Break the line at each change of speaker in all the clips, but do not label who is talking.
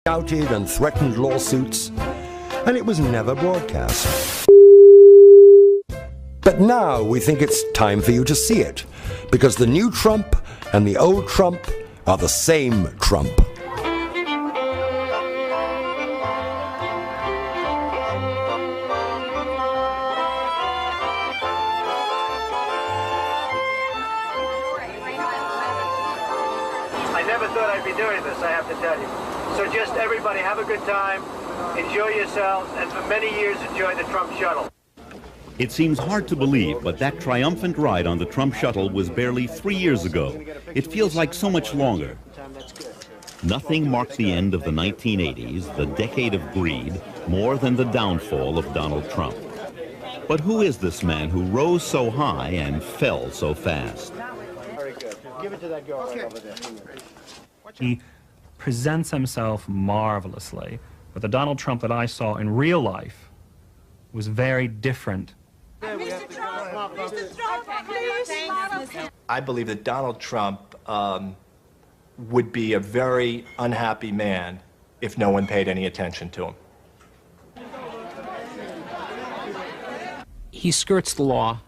shouted and threatened lawsuits, and it was never broadcast. But now we think it's time for you to see it, because the new Trump and the old Trump are the same Trump.
I never thought I'd be doing this, I have to tell you. So just everybody have a good time, enjoy yourselves, and for many years enjoy the Trump shuttle.
It seems hard to believe, but that triumphant ride on the Trump shuttle was barely 3 years ago. It feels like so much longer. Nothing marked the end of the 1980s, the decade of greed, more than the downfall of Donald Trump. But who is this man who rose so high and fell so fast?
Very good. Give it to that girl right over there.
He presents himself marvelously, but the Donald Trump that I saw in real life was very different.
Mr. Trump, please.
I believe that Donald Trump would be a very unhappy man if no one paid any attention to him.
He skirts the law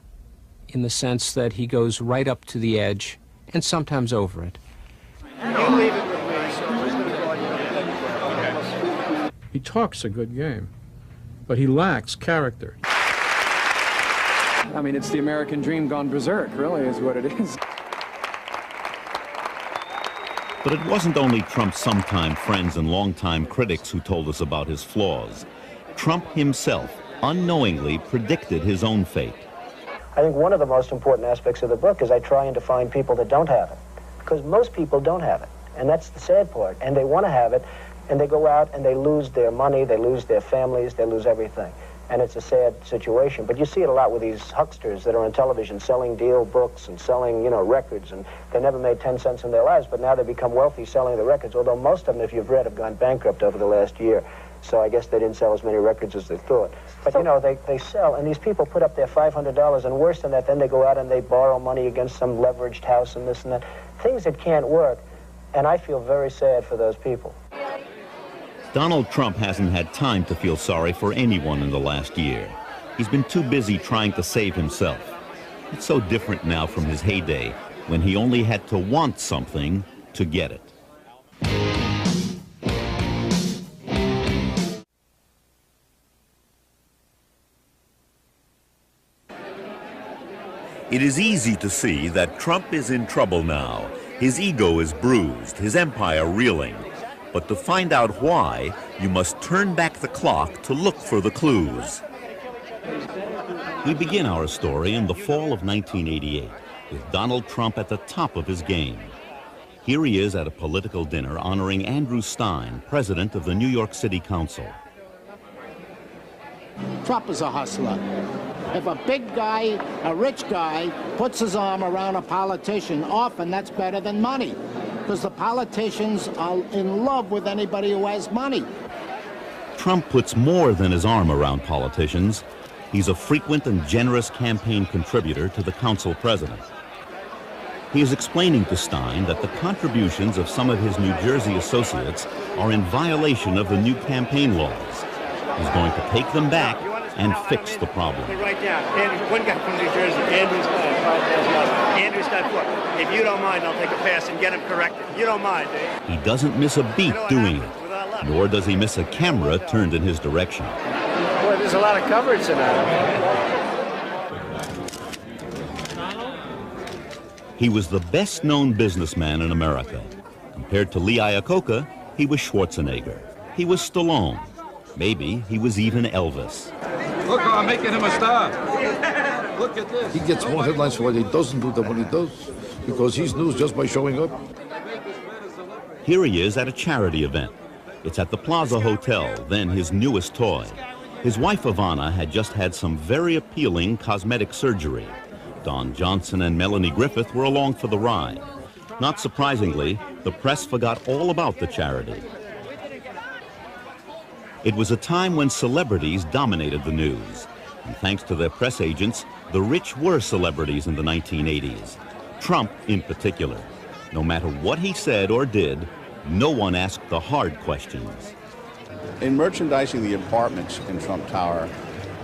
in the sense that he goes right up to the edge and sometimes over it.
You leave it with me, so I'm just going to call you.
He talks a good game, but he lacks character.
I mean, it's the American dream gone berserk, really, is what it is.
But it wasn't only Trump's sometime friends and longtime critics who told us about his flaws. Trump himself unknowingly predicted his own fate.
I think one of the most important aspects of the book is I try and find people that don't have it. Because most people don't have it, and that's the sad part. And they want to have it, and they go out and they lose their money, they lose their families, they lose everything. And it's a sad situation. But you see it a lot with these hucksters that are on television selling deal books and selling, records, and they never made 10 cents in their lives, but now they become wealthy selling the records, although most of them, if you've read, have gone bankrupt over the last year. So I guess they didn't sell as many records as they thought. But, they sell, and these people put up their $500, and worse than that, then they go out and they borrow money against some leveraged house and this and that. Things that can't work, and I feel very sad for those people.
Donald Trump hasn't had time to feel sorry for anyone in the last year. He's been too busy trying to save himself. It's so different now from his heyday, when he only had to want something to get it. It is easy to see that Trump is in trouble now. His ego is bruised, his empire reeling. But to find out why, you must turn back the clock to look for the clues. We begin our story in the fall of 1988, with Donald Trump at the top of his game. Here he is at a political dinner honoring Andrew Stein, president of the New York City Council.
Trump is a hustler. If a big guy, a rich guy, puts his arm around a politician, often that's better than money, because the politicians are in love with anybody who has money.
Trump puts more than his arm around politicians. He's a frequent and generous campaign contributor to the council president. He is explaining to Stein that the contributions of some of his New Jersey associates are in violation of the new campaign laws. He's going to take them back and fix the problem.
Right down. One guy from New Jersey, Andrew Stein. Andrew Stein, if you don't mind, I'll take a pass and get him corrected. You don't mind, do you?
He doesn't miss a beat doing it, nor does he miss a camera turned in his direction.
Boy, there's a lot of coverage tonight.
He was the best-known businessman in America. Compared to Lee Iacocca, he was Schwarzenegger. He was Stallone. Maybe he was even Elvis.
Look, I'm making him a star. Look at this.
He gets more headlines for what he doesn't do than what he does, because he's news just by showing up.
Here he is at a charity event. It's at the Plaza Hotel, then his newest toy. His wife, Ivana, had just had some very appealing cosmetic surgery. Don Johnson and Melanie Griffith were along for the ride. Not surprisingly, the press forgot all about the charity. It was a time when celebrities dominated the news. And thanks to their press agents, the rich were celebrities in the 1980s. Trump in particular. No matter what he said or did, No one asked the hard questions.
In merchandising the apartments in Trump Tower,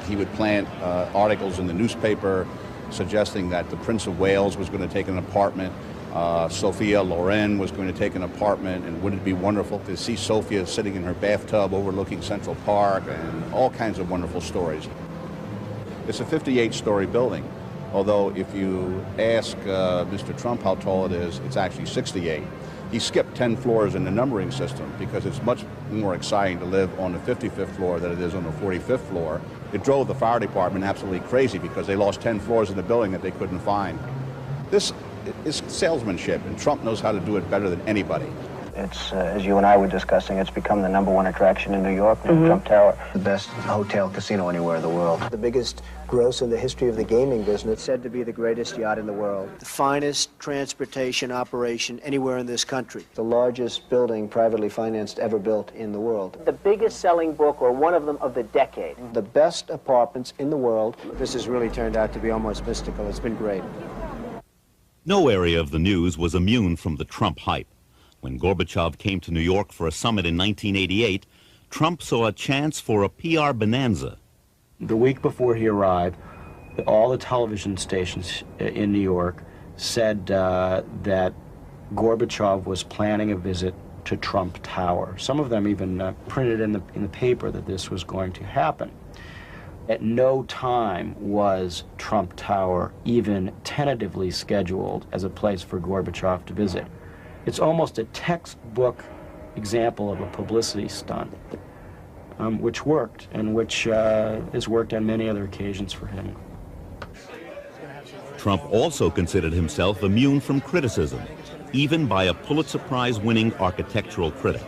he would plant articles in the newspaper suggesting that the Prince of Wales was going to take an apartment, Sophia Loren was going to take an apartment, and wouldn't it be wonderful to see Sophia sitting in her bathtub overlooking Central Park, and all kinds of wonderful stories. It's a 58-story building, although if you ask Mr. Trump how tall it is, it's actually 68. He skipped 10 floors in the numbering system because it's much more exciting to live on the 55th floor than it is on the 45th floor. It drove the fire department absolutely crazy because they lost 10 floors in the building that they couldn't find. This is salesmanship, and Trump knows how to do it better than anybody.
It's, as you and I were discussing, it's become the #1 attraction in New York, Trump Tower. The best hotel casino anywhere in the world. The biggest gross in the history of the gaming business. Said to be the greatest yacht in the world. The finest transportation operation anywhere in this country. The largest building privately financed ever built in the world. The biggest selling book, or one of them, of the decade. The best apartments in the world. This has really turned out to be almost mystical. It's been great.
No area of the news was immune from the Trump hype. When Gorbachev came to New York for a summit in 1988, Trump saw a chance for a PR bonanza.
The week before he arrived, all the television stations in New York said that Gorbachev was planning a visit to Trump Tower. Some of them even printed in the paper that this was going to happen. At no time was Trump Tower even tentatively scheduled as a place for Gorbachev to visit. It's almost a textbook example of a publicity stunt, which worked, and which has worked on many other occasions for him.
Trump also considered himself immune from criticism, even by a Pulitzer Prize-winning architectural critic.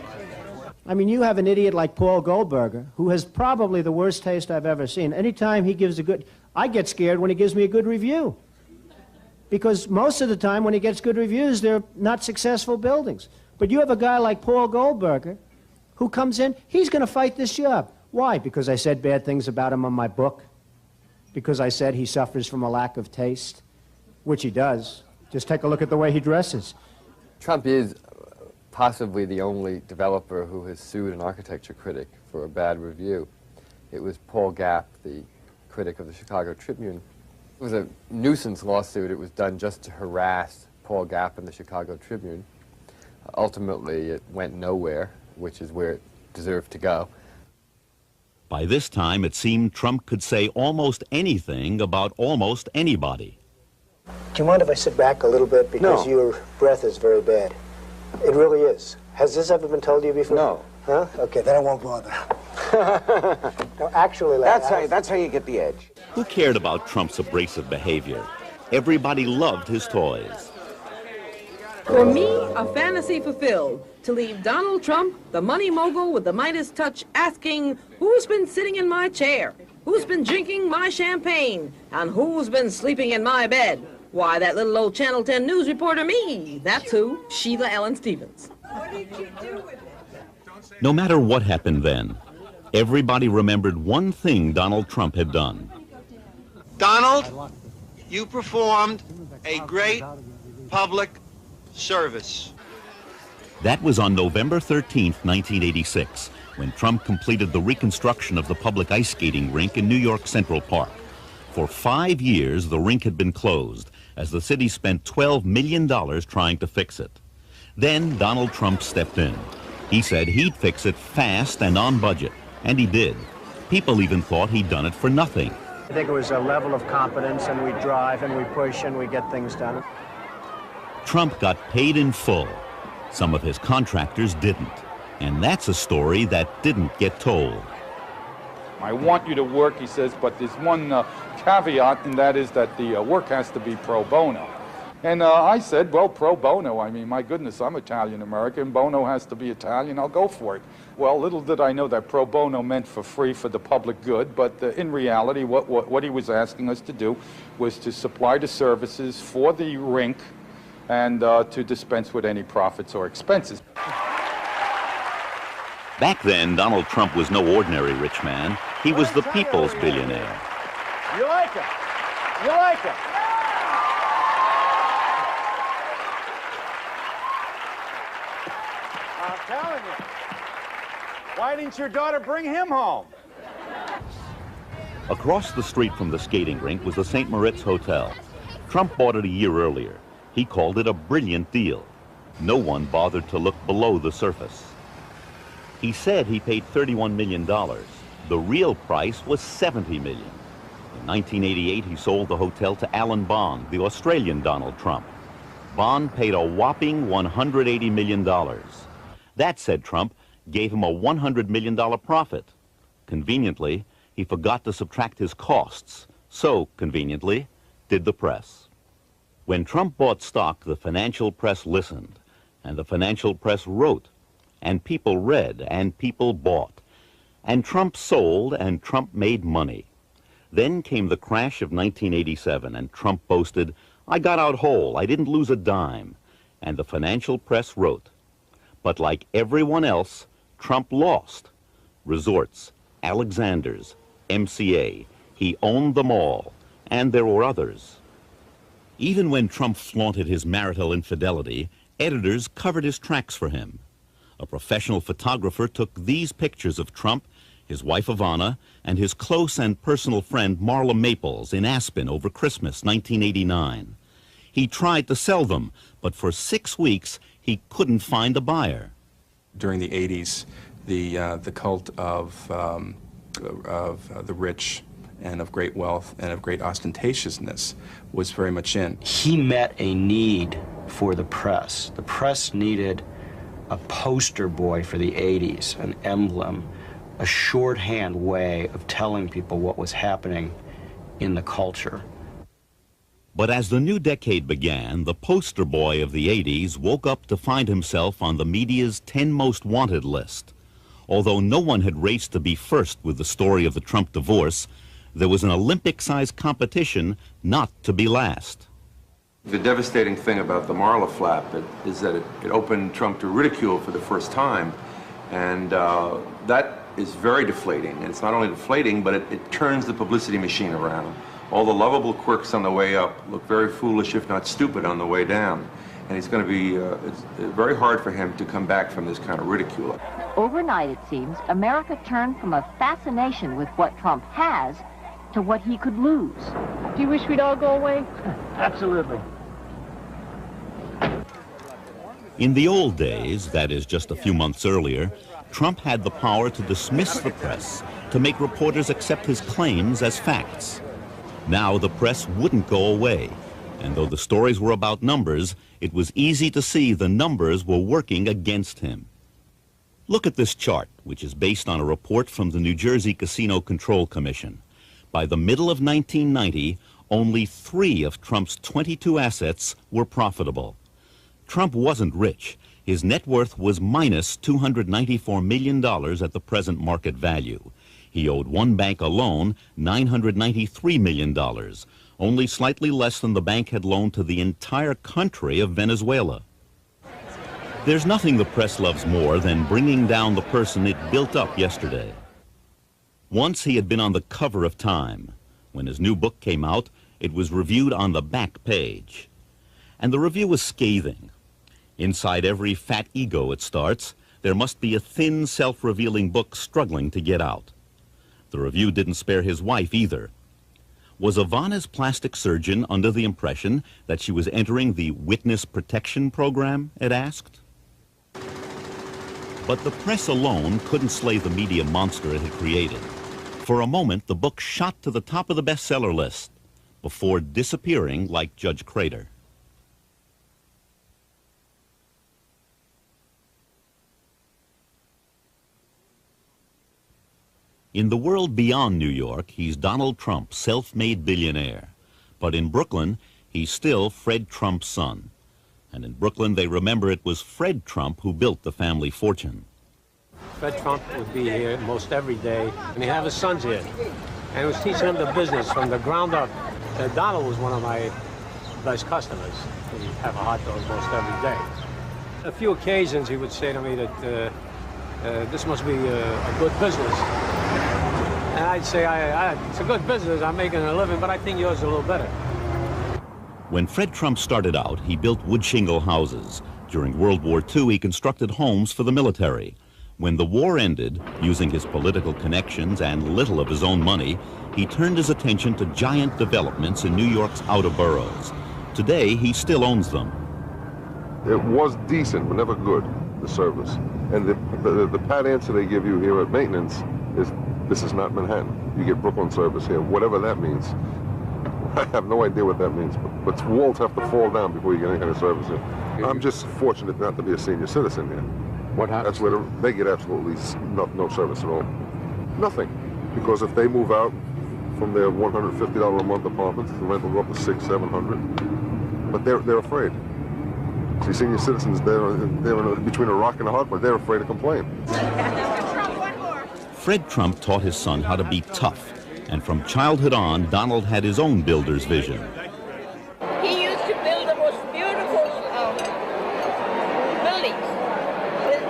I mean, you have an idiot like Paul Goldberger, who has probably the worst taste I've ever seen. Anytime he gives a good... I get scared when he gives me a good review. Because most of the time when he gets good reviews, they're not successful buildings. But you have a guy like Paul Goldberger who comes in, he's going to fight this job. Why? Because I said bad things about him in my book? Because I said he suffers from a lack of taste? Which he does. Just take a look at the way he dresses.
Trump is possibly the only developer who has sued an architecture critic for a bad review. It was Paul Gapp, the critic of the Chicago Tribune. It was a nuisance lawsuit. It was done just to harass Paul Gapp and the Chicago Tribune. Ultimately, it went nowhere, which is where it deserved to go.
By this time, it seemed Trump could say almost anything about almost anybody.
Do you mind if I sit back a little bit? Because your breath is very bad. It really is. Has this ever been told to you before?
No.
Huh? Okay, then I won't bother. No, actually,
that's how you get the edge.
Who cared about Trump's abrasive behavior? Everybody loved his toys.
For me, a fantasy fulfilled, to leave Donald Trump, the money mogul with the Midas touch, asking, who's been sitting in my chair? Who's been drinking my champagne? And who's been sleeping in my bed? Why, that little old Channel 10 news reporter me. That's who, Sheila Ellen Stevens. What did you do with it?
No matter what happened then, everybody remembered one thing Donald Trump had done.
Donald, you performed a great public service.
That was on November 13th, 1986, when Trump completed the reconstruction of the public ice skating rink in New York Central Park. For 5 years, the rink had been closed, as the city spent $12 million trying to fix it. Then Donald Trump stepped in. He said he'd fix it fast and on budget, and he did. People even thought he'd done it for nothing.
I think it was a level of competence, and we drive and we push and we get things done.
Trump got paid in full. Some of his contractors didn't. And that's a story that didn't get told.
I want you to work, he says, but there's one caveat, and that is that the work has to be pro bono. And I said, well, pro bono, I mean, my goodness, I'm Italian-American. Bono has to be Italian. I'll go for it. Well, little did I know that pro bono meant for free for the public good, but in reality, what he was asking us to do was to supply the services for the rink and to dispense with any profits or expenses.
Back then, Donald Trump was no ordinary rich man. He was the people's billionaire.
You like it? You like it? Why didn't your daughter bring him home?
Across the street from the skating rink was the St. Moritz Hotel. Trump bought it a year earlier. He called it a brilliant deal. No one bothered to look below the surface. He said he paid $31 million. The real price was $70 million. In 1988, he sold the hotel to Alan Bond, the Australian Donald Trump. Bond paid a whopping $180 million. That, said Trump, gave him a $100 million profit. Conveniently, he forgot to subtract his costs. So, conveniently, did the press. When Trump bought stock, the financial press listened, and the financial press wrote, and people read, and people bought. And Trump sold, and Trump made money. Then came the crash of 1987, and Trump boasted, "I got out whole, I didn't lose a dime." And the financial press wrote. But like everyone else, Trump lost. Resorts, Alexander's, MCA, he owned them all, and there were others. Even when Trump flaunted his marital infidelity, editors covered his tracks for him. A professional photographer took these pictures of Trump, his wife Ivana, and his close and personal friend Marla Maples in Aspen over Christmas 1989. He tried to sell them, but for 6 weeks he couldn't find a buyer.
During the 80s, the cult of the rich and of great wealth and of great ostentatiousness was very much in.
He met a need for the press. The press needed a poster boy for the 80s, an emblem, a shorthand way of telling people what was happening in the culture.
But as the new decade began, the poster boy of the 80s woke up to find himself on the media's 10 most wanted list. Although no one had raced to be first with the story of the Trump divorce, there was an Olympic-sized competition not to be last.
The devastating thing about the Marla flap is that it opened Trump to ridicule for the first time, and that is very deflating. And it's not only deflating, but it turns the publicity machine around. All the lovable quirks on the way up look very foolish, if not stupid, on the way down. And it's going to be it's very hard for him to come back from this kind of ridicule.
Overnight, it seems, America turned from a fascination with what Trump has to what he could lose.
Do you wish we'd all go away? Absolutely.
In the old days, that is just a few months earlier, Trump had the power to dismiss the press, to make reporters accept his claims as facts. Now the press wouldn't go away, and though the stories were about numbers, it was easy to see the numbers were working against him. Look at this chart, which is based on a report from the New Jersey Casino Control Commission. By the middle of 1990, only 3 of Trump's 22 assets were profitable. Trump wasn't rich. His net worth was minus $294 million at the present market value. He owed one bank alone $993 million, only slightly less than the bank had loaned to the entire country of Venezuela. There's nothing the press loves more than bringing down the person it built up yesterday. Once he had been on the cover of Time. When his new book came out, it was reviewed on the back page. And the review was scathing. Inside every fat ego, it starts, there must be a thin, self-revealing book struggling to get out. The review didn't spare his wife either. Was Ivana's plastic surgeon under the impression that she was entering the witness protection program, it asked? But the press alone couldn't slay the media monster it had created. For a moment, the book shot to the top of the bestseller list before disappearing like Judge Crater. In the world beyond New York, he's Donald Trump, self-made billionaire. But in Brooklyn, he's still Fred Trump's son. And in Brooklyn, they remember it was Fred Trump who built the family fortune.
Fred Trump would be here most every day, and he had his sons here. And he was teaching them the business from the ground up. Donald was one of my best customers. He'd have a hot dog most every day. A few occasions he would say to me that this must be a good business. And I'd say, it's a good business, I'm making a living, but I think yours is a little better.
When Fred Trump started out, he built wood shingle houses. During World War II, he constructed homes for the military. When the war ended, using his political connections and little of his own money, he turned his attention to giant developments in New York's outer boroughs. Today, he still owns them.
It was decent, but never good, the service. And the pat answer they give you here at maintenance is, this is not Manhattan. You get Brooklyn service here, whatever that means. I have no idea what that means, but walls have to fall down before you get any kind of service here. I'm just fortunate not to be a senior citizen here.
What happens?
That's where they get absolutely no service at all. Nothing. Because if they move out from their $150 a month apartments, the rent will go up to $600, $700. But they're afraid. See, senior citizens, they're between a rock and a hard place. They're afraid to complain.
Fred Trump taught his son how to be tough, and from childhood on, Donald had his own builder's vision.
He used to build the most beautiful buildings with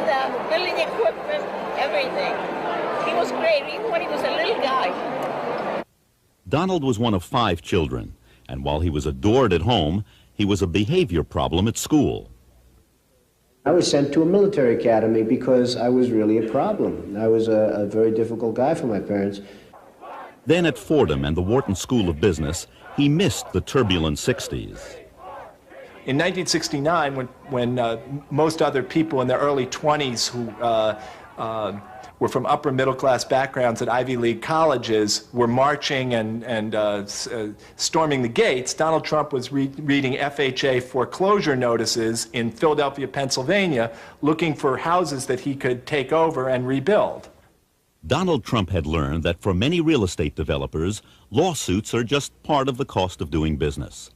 building equipment, everything. He was great, even when he was a little guy.
Donald was one of 5 children, and while he was adored at home, he was a behavior problem at school.
I was sent to a military academy because I was really a problem. I was a very difficult guy for my parents.
Then at Fordham and the Wharton School of Business, he missed the turbulent 60s.
In 1969, when most other people in their early 20s who were from upper middle class backgrounds at Ivy League colleges were marching and storming the gates, Donald Trump was reading FHA foreclosure notices in Philadelphia, Pennsylvania, looking for houses that he could take over and rebuild.
Donald Trump had learned that for many real estate developers, lawsuits are just part of the cost of doing business.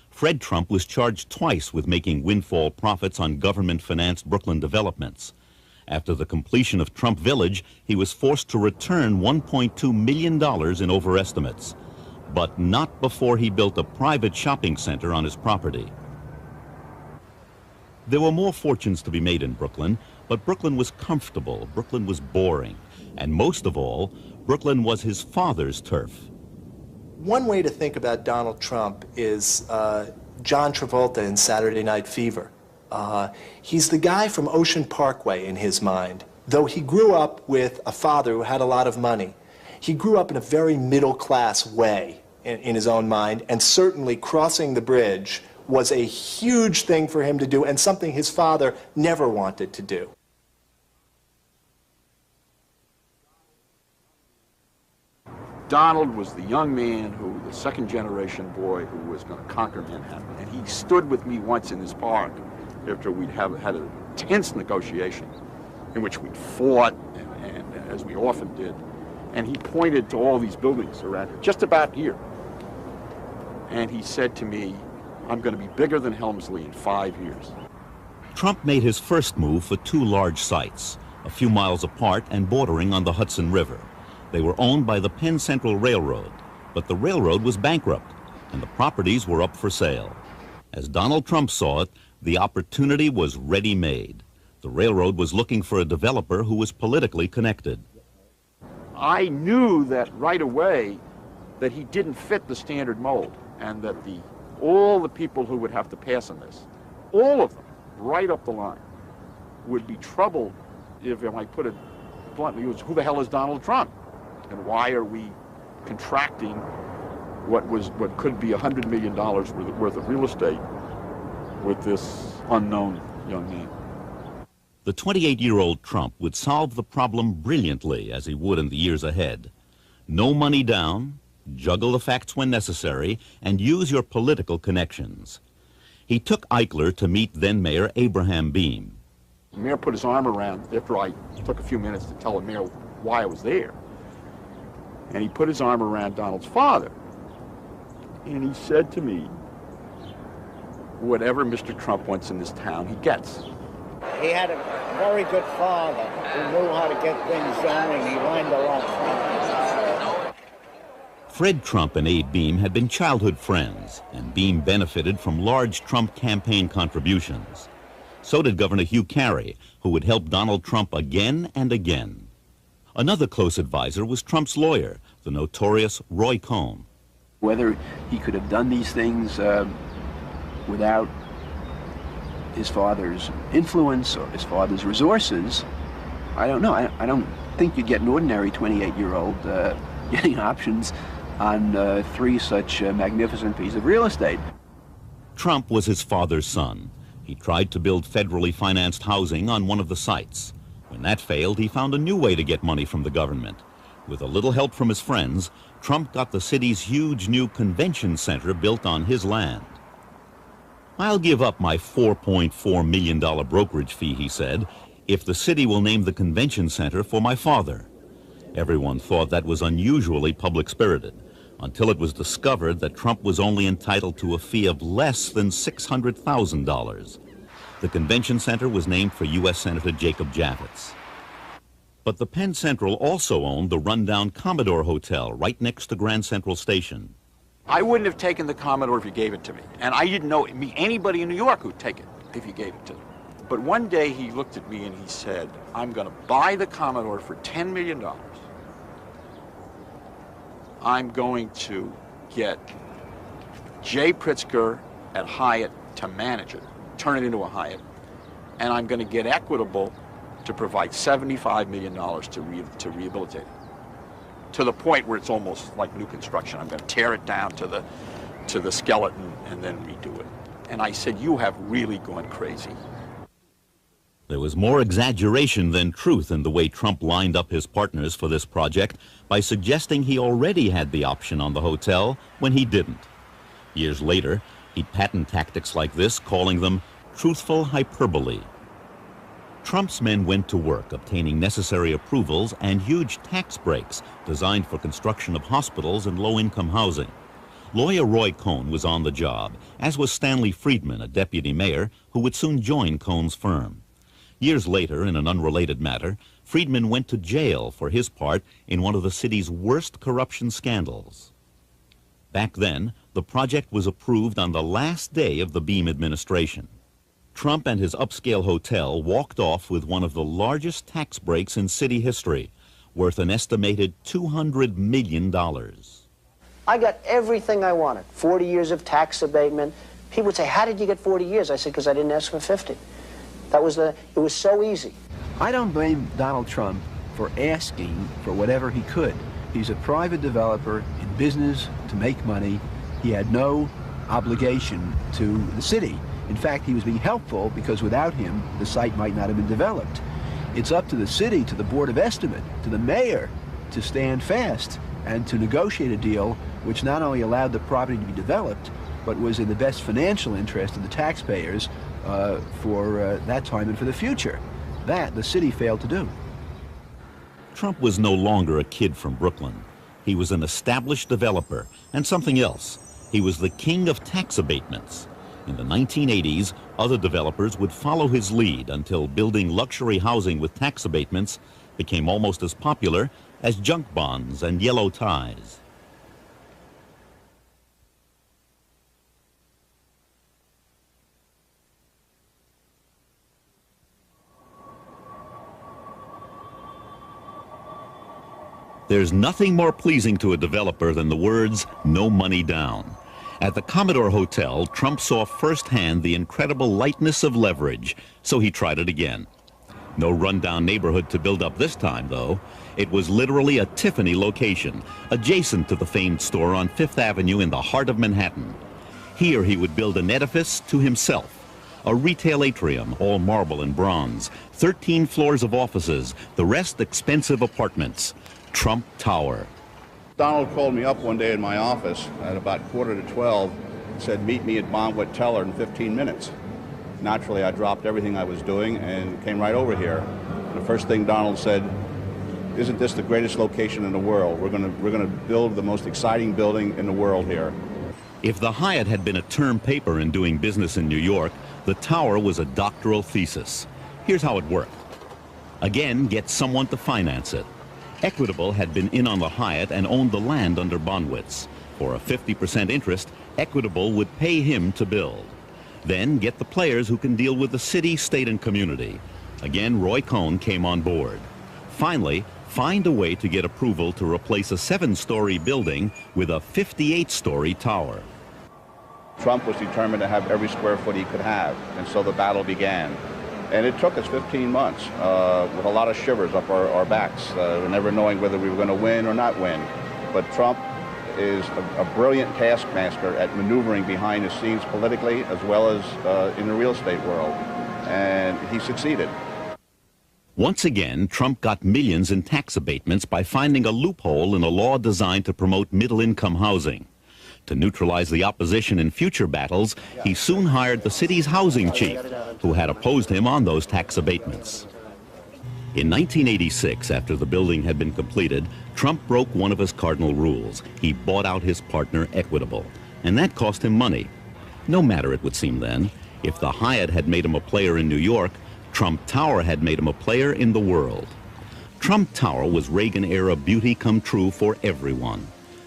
Fred Trump was charged twice with making windfall profits on government-financed Brooklyn developments. After the completion of Trump Village, he was forced to return $1.2 million in overestimates, but not before he built a private shopping center on his property. There were more fortunes to be made in Brooklyn, but Brooklyn was comfortable, Brooklyn was boring, and most of all, Brooklyn was his father's turf.
One way to think about Donald Trump is John Travolta in Saturday Night Fever. He's the guy from Ocean Parkway in his mind. Though he grew up with a father who had a lot of money, he grew up in a very middle-class way in his own mind, and certainly crossing the bridge was a huge thing for him to do and something his father never wanted to do.
Donald was the young man who, the second-generation boy who was going to conquer Manhattan. And he stood with me once in his park after we'd had a tense negotiation in which we'd fought, and as we often did. And he pointed to all these buildings around here, just about here. And he said to me, I'm going to be bigger than Helmsley in 5 years.
Trump made his first move for 2 large sites, a few miles apart and bordering on the Hudson River. They were owned by the Penn Central Railroad, but the railroad was bankrupt, and the properties were up for sale. As Donald Trump saw it, the opportunity was ready-made. The railroad was looking for a developer who was politically connected.
I knew that right away that he didn't fit the standard mold, and that all the people who would have to pass on this, all of them, right up the line, would be troubled if I put it bluntly, who the hell is Donald Trump? And why are we contracting what could be $100 million worth of real estate with this unknown young man?
The 28-year-old Trump would solve the problem brilliantly, as he would in the years ahead. No money down, juggle the facts when necessary, and use your political connections. He took Eichler to meet then-Mayor Abraham Beame.
The mayor put his arm around, after I took a few minutes to tell the mayor why I was there, and he put his arm around Donald's father, and he said to me, whatever Mr. Trump wants in this town, he gets.
He had a very good father who knew how to get things going. He learned a lot from him.
Fred Trump and Abe Beame had been childhood friends, and Beame benefited from large Trump campaign contributions. So did Governor Hugh Carey, who would help Donald Trump again and again. Another close advisor was Trump's lawyer, the notorious Roy Cohn.
Whether he could have done these things without his father's influence or his father's resources, I don't know. I don't think you'd get an ordinary 28-year-old getting options on 3 such magnificent pieces of real estate.
Trump was his father's son. He tried to build federally financed housing on one of the sites. When that failed, he found a new way to get money from the government. With a little help from his friends, Trump got the city's huge new convention center built on his land. I'll give up my $4.4 million brokerage fee, he said, if the city will name the convention center for my father. Everyone thought that was unusually public-spirited, until it was discovered that Trump was only entitled to a fee of less than $600,000. The convention center was named for U.S. Senator Jacob Javits. But the Penn Central also owned the rundown Commodore Hotel right next to Grand Central Station.
I wouldn't have taken the Commodore if you gave it to me. And I didn't know anybody in New York who'd take it if you gave it to them. But one day he looked at me and he said, I'm going to buy the Commodore for $10 million. I'm going to get Jay Pritzker at Hyatt to manage it, turn it into a Hyatt, and I'm going to get Equitable to provide $75 million to rehabilitate it, to the point where it's almost like new construction. I'm going to tear it down to the skeleton and then redo it. And I said, you have really gone crazy.
There was more exaggeration than truth in the way Trump lined up his partners for this project by suggesting he already had the option on the hotel when he didn't. Years later, he'd patent tactics like this, calling them truthful hyperbole. Trump's men went to work obtaining necessary approvals and huge tax breaks designed for construction of hospitals and low-income housing. Lawyer Roy Cohn was on the job, as was Stanley Friedman, a deputy mayor who would soon join Cohn's firm. Years later, in an unrelated matter, Friedman went to jail for his part in one of the city's worst corruption scandals. Back then, the project was approved on the last day of the Beam administration. Trump and his upscale hotel walked off with one of the largest tax breaks in city history, worth an estimated $200 million.
I got everything I wanted. 40 years of tax abatement. People would say, how did you get 40 years? I said, because I didn't ask for 50. It was so easy.
I don't blame Donald Trump for asking for whatever he could. He's a private developer in business to make money. He had no obligation to the city. In fact, he was being helpful because without him, the site might not have been developed. It's up to the city, to the Board of Estimate, to the mayor to stand fast and to negotiate a deal which not only allowed the property to be developed, but was in the best financial interest of the taxpayers for that time and for the future. That the city failed to do.
Trump was no longer a kid from Brooklyn. He was an established developer and something else. He was the king of tax abatements. In the 1980s, other developers would follow his lead until building luxury housing with tax abatements became almost as popular as junk bonds and yellow ties. There's nothing more pleasing to a developer than the words, "no money down." At the Commodore Hotel, Trump saw firsthand the incredible lightness of leverage, so he tried it again. No rundown neighborhood to build up this time, though. It was literally a Tiffany location, adjacent to the famed store on Fifth Avenue in the heart of Manhattan. Here he would build an edifice to himself. A retail atrium, all marble and bronze, 13 floors of offices, the rest expensive apartments. Trump Tower.
Donald called me up one day in my office at about 11:45 and said, meet me at Bonwit Teller in 15 minutes. Naturally, I dropped everything I was doing and came right over here. The first thing Donald said, isn't this the greatest location in the world? We're going to build the most exciting building in the world here.
If the Hyatt had been a term paper in doing business in New York, the Tower was a doctoral thesis. Here's how it worked. Again, get someone to finance it. Equitable had been in on the Hyatt and owned the land under Bonwitz. For a 50% interest, Equitable would pay him to build. Then get the players who can deal with the city, state, and community. Again, Roy Cohn came on board. Finally, find a way to get approval to replace a 7-story building with a 58-story tower.
Trump was determined to have every square foot he could have, and so the battle began. And it took us 15 months with a lot of shivers up our backs, never knowing whether we were going to win or not win. But Trump is a brilliant taskmaster at maneuvering behind the scenes politically as well as in the real estate world. And he succeeded.
Once again, Trump got millions in tax abatements by finding a loophole in a law designed to promote middle-income housing. To neutralize the opposition in future battles, he soon hired the city's housing chief, who had opposed him on those tax abatements. In 1986, after the building had been completed, Trump broke one of his cardinal rules. He bought out his partner, Equitable, and that cost him money. No matter, it would seem then, if the Hyatt had made him a player in New York, Trump Tower had made him a player in the world. Trump Tower was Reagan-era beauty come true for everyone.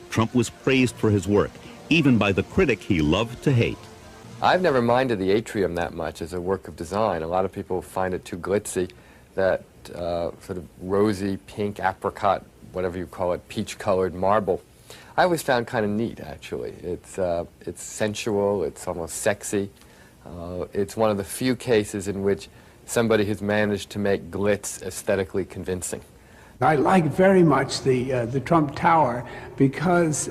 Trump was praised for his work, even by the critic he loved to hate.
I've never minded the atrium that much as a work of design. A lot of people find it too glitzy, that sort of rosy, pink, apricot, whatever you call it, peach-colored marble. I always found kind of neat, actually. It's sensual, it's almost sexy. It's one of the few cases in which somebody has managed to make glitz aesthetically convincing.
I like very much the Trump Tower because,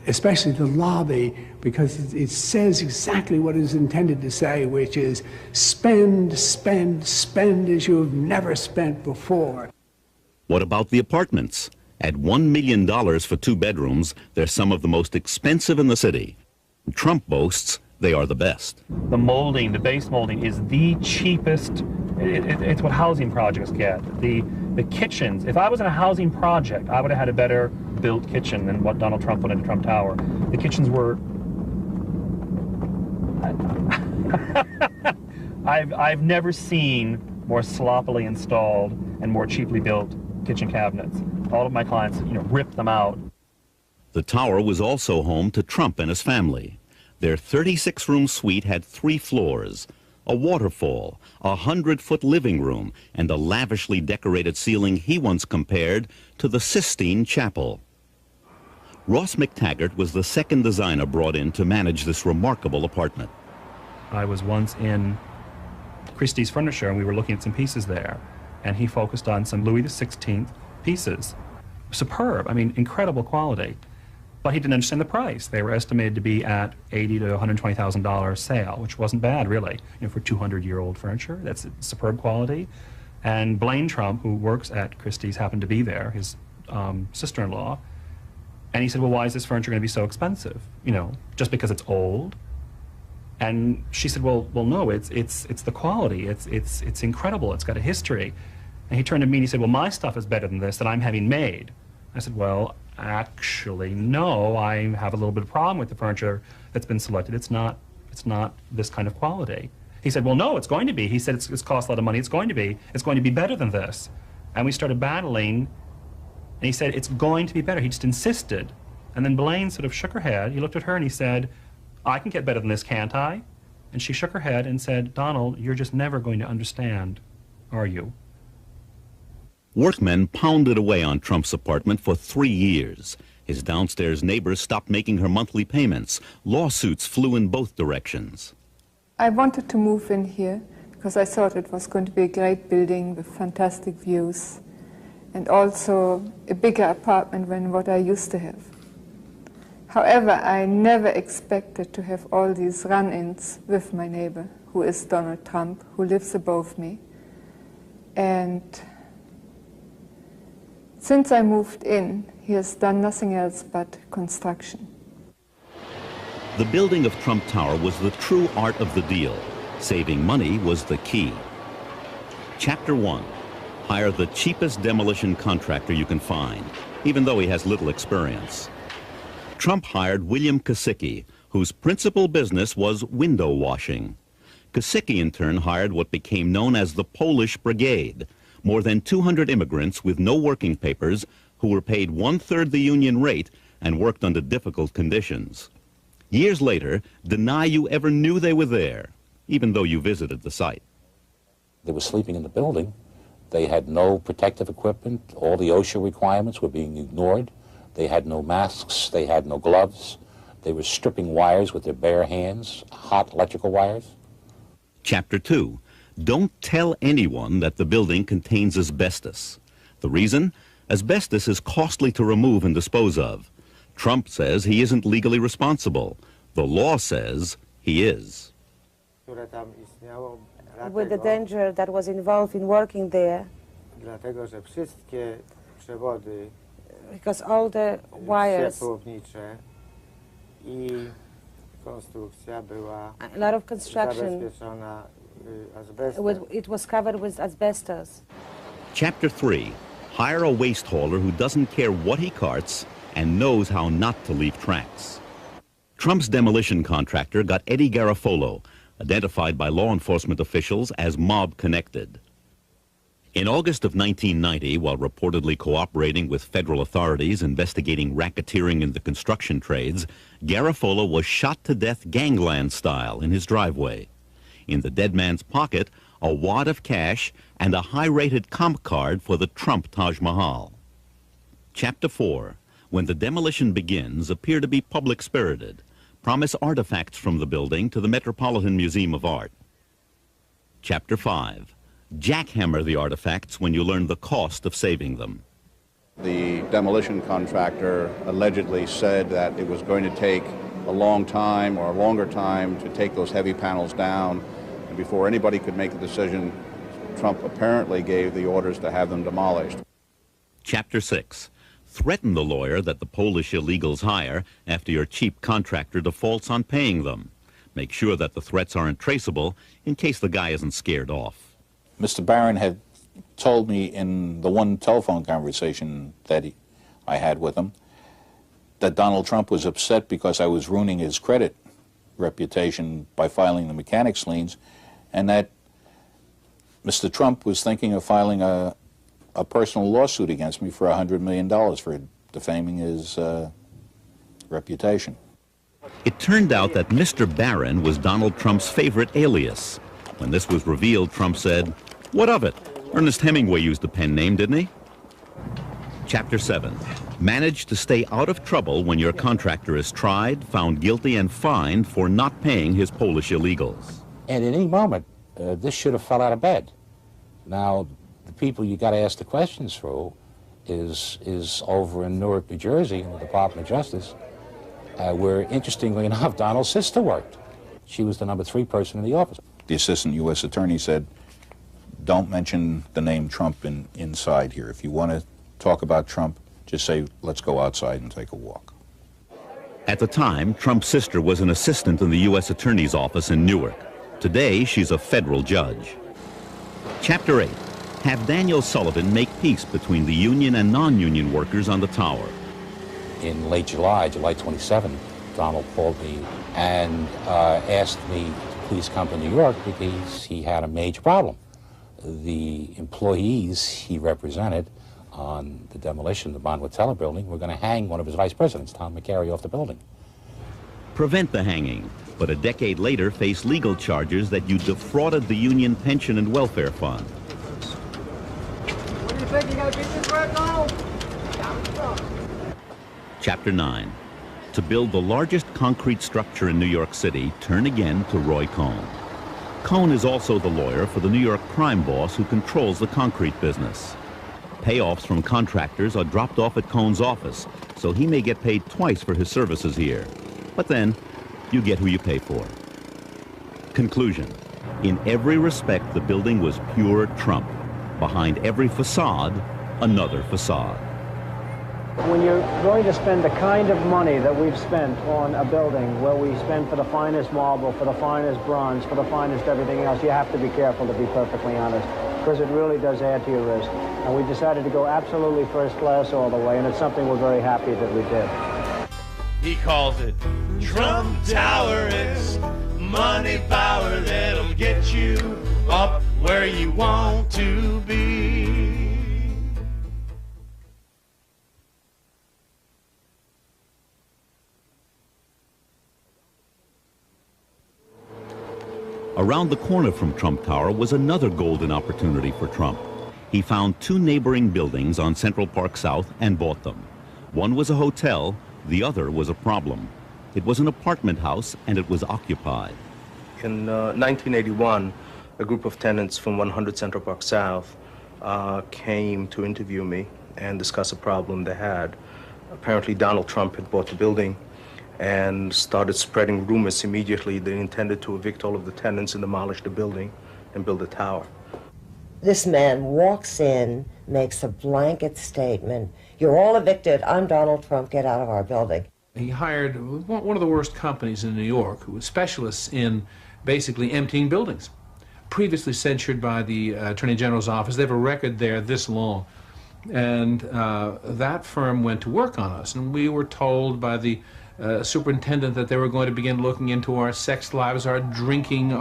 especially the lobby, because it says exactly what it's intended to say, which is spend, spend, spend as you have never spent before.
What about the apartments? At $1 million for 2 bedrooms, they're some of the most expensive in the city. Trump boasts they are the best.
The molding, the base molding, is the cheapest. It's what housing projects get. The kitchens, if I was in a housing project, I would have had a better built kitchen than what Donald Trump put into Trump Tower. The kitchens were... I've never seen more sloppily installed and more cheaply built kitchen cabinets. All of my clients, ripped them out.
The tower was also home to Trump and his family. Their 36-room suite had 3 floors, a waterfall, a 100-foot living room, and a lavishly decorated ceiling he once compared to the Sistine Chapel. Ross McTaggart was the second designer brought in to manage this remarkable apartment.
I was once in Christie's Furniture, and we were looking at some pieces there, and he focused on some Louis XVI pieces. Superb, incredible quality. But he didn't understand the price. They were estimated to be at $80,000 to $120,000 sale, which wasn't bad, really. For 200-year-old furniture, that's superb quality. And Blaine Trump, who works at Christie's, happened to be there, his sister-in-law. And he said, well, why is this furniture going to be so expensive? Just because it's old? And she said, well, no, it's the quality. It's incredible. It's got a history. And he turned to me and he said, well, my stuff is better than this that I'm having made. I said, well, actually, no, I have a little bit of problem with the furniture that's been selected. It's not this kind of quality. He said, well, no, it's going to be. He said, it's cost a lot of money. It's going to be better than this. And we started battling, and he said, it's going to be better. He just insisted. And then Blaine sort of shook her head. He looked at her and he said, I can get better than this, can't I? And she shook her head and said, Donald, you're just never going to understand, are you?
Workmen pounded away on Trump's apartment for 3 years. His downstairs neighbors stopped making her monthly payments. Lawsuits flew in both directions.
I wanted to move in here because I thought it was going to be a great building with fantastic views and also a bigger apartment than what I used to have. However, I never expected to have all these run-ins with my neighbor, who is Donald Trump, who lives above me. And since I moved in, he has done nothing else but construction.
The building of Trump Tower was the true art of the deal. Saving money was the key. Chapter 1. Hire the cheapest demolition contractor you can find, even though he has little experience. Trump hired William Kosicki, whose principal business was window washing. Kosicki, in turn, hired what became known as the Polish Brigade, more than 200 immigrants with no working papers who were paid 1/3 the union rate and worked under difficult conditions. Years later, deny you ever knew they were there, even though you visited the site.
They were sleeping in the building. They had no protective equipment. All the OSHA requirements were being ignored. They had no masks. They had no gloves. They were stripping wires with their bare hands, hot electrical wires.
Chapter 2.
Don't tell anyone that the building contains asbestos. The reason? Asbestos is costly to remove and dispose of. Trump says he isn't legally responsible. The law says he is.
With the danger that was involved in working there, because all the wires, a lot of construction, it was covered with asbestos.
Chapter 3. Hire a waste hauler who doesn't care what he carts and knows how not to leave tracks. Trump's demolition contractor got Eddie Garofalo, identified by law enforcement officials as mob-connected. In August of 1990, while reportedly cooperating with federal authorities investigating racketeering in the construction trades, Garofalo was shot to death gangland style in his driveway. In the dead man's pocket, a wad of cash and a high-rated comp card for the Trump Taj Mahal. Chapter 4. When the demolition begins, appear to be public-spirited. Promise artifacts from the building to the Metropolitan Museum of Art. Chapter 5. Jackhammer the artifacts when you learn the cost of saving them.
The demolition contractor allegedly said that it was going to take a long time or a longer time to take those heavy panels down, and before anybody could make the decision, Trump apparently gave the orders to have them demolished.
Chapter 6. Threaten the lawyer that the Polish illegals hire after your cheap contractor defaults on paying them. Make sure that the threats aren't traceable in case the guy isn't scared off.
Mr. Barron had told me in the one telephone conversation that I had with him that Donald Trump was upset because I was ruining his credit reputation by filing the mechanics liens, and that Mr. Trump was thinking of filing a personal lawsuit against me for $100 million for defaming his reputation.
It turned out that Mr. Barron was Donald Trump's favorite alias. When this was revealed, Trump said, "What of it? Ernest Hemingway used the pen name, didn't he?" Chapter 7. Manage to stay out of trouble when your contractor is tried, found guilty, and fined for not paying his Polish illegals.
And at any moment, this should have fell out of bed. Now, the people you got to ask the questions through is over in Newark, New Jersey, in the Department of Justice, where, interestingly enough, Donald's sister worked. She was the number 3 person in the office. The assistant U.S. attorney said, don't mention the name Trump inside here. If you want to talk about Trump, just say, let's go outside and take a walk.
At the time, Trump's sister was an assistant in the U.S. Attorney's office in Newark. Today, she's a federal judge. Chapter 8. Have Daniel Sullivan make peace between the union and non-union workers on the tower.
In late July, July 27, Donald called me and asked me to please come to New York because he had a major problem. The employees he represented on the demolition of the Bonwit Teller building were going to hang one of his vice presidents, Tom McCary, off the building.
Prevent the hanging, but a decade later face legal charges that you defrauded the union pension and welfare fund.
What do you think? You got to beat this right now?
Chapter 9. To build the largest concrete structure in New York City, turn again to Roy Cohn. Cohn is also the lawyer for the New York crime boss who controls the concrete business. Payoffs from contractors are dropped off at Cohn's office, so he may get paid twice for his services here. But then, you get who you pay for. Conclusion. In every respect, the building was pure Trump. Behind every facade, another facade.
When you're going to spend the kind of money that we've spent on a building where we spend for the finest marble, for the finest bronze, for the finest everything else, you have to be careful, to be perfectly honest, because it really does add to your risk. And we decided to go absolutely first class all the way, and it's something we're very happy that we did.
He calls it Trump Tower. It's money power that'll get you up where you want to be.
Around the corner from Trump Tower was another golden opportunity for Trump. He found 2 neighboring buildings on Central Park South and bought them. One was a hotel, the other was a problem. It was an apartment house and it was occupied.
In 1981,
a group of tenants from 100 Central Park South came to interview me and discuss a problem they had. Apparently Donald Trump had bought the building and started spreading rumors immediately. They intended to evict all of the tenants and demolish the building and build a tower.
This man walks in, makes a blanket statement, "You're all evicted, I'm Donald Trump, get out of our building."
He hired one of the worst companies in New York, who was specialists in basically emptying buildings. Previously censured by the Attorney General's office. They have a record there this long. And that firm went to work on us, and we were told by the superintendent that they were going to begin looking into our sex lives, our drinking,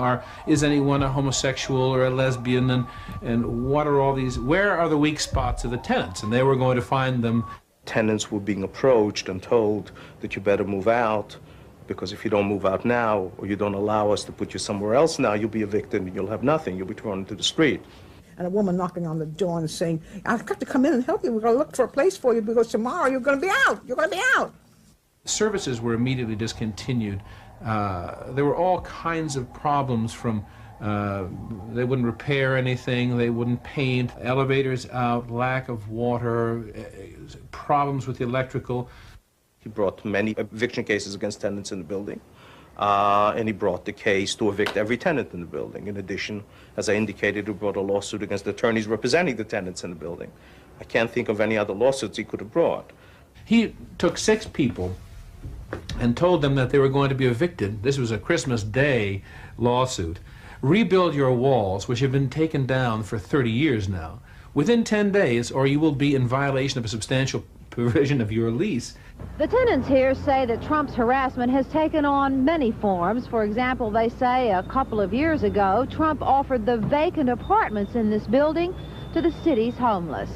is anyone a homosexual or a lesbian, and what are all these, where are the weak spots of the tenants? And they were going to find them.
Tenants were being approached and told that you better move out, because if you don't move out now, or you don't allow us to put you somewhere else now, you'll be evicted and you'll have nothing. You'll be thrown into the street.
And a woman knocking on the door and saying, "I've got to come in and help you. We're going to look for a place for you because tomorrow you're going to be out. You're going to be out."
Services were immediately discontinued. There were all kinds of problems from they wouldn't repair anything, they wouldn't paint, elevators out, lack of water, problems with the electrical.
He brought many eviction cases against tenants in the building. And he brought the case to evict every tenant in the building. In addition, as I indicated, he brought a lawsuit against the attorneys representing the tenants in the building. I can't think of any other lawsuits he could have brought.
He took 6 people and told them that they were going to be evicted. This was a Christmas Day lawsuit. Rebuild your walls, which have been taken down for 30 years now, within 10 days, or you will be in violation of a substantial provision of your lease.
The tenants here say that Trump's harassment has taken on many forms. For example, they say a couple of years ago, Trump offered the vacant apartments in this building to the city's homeless.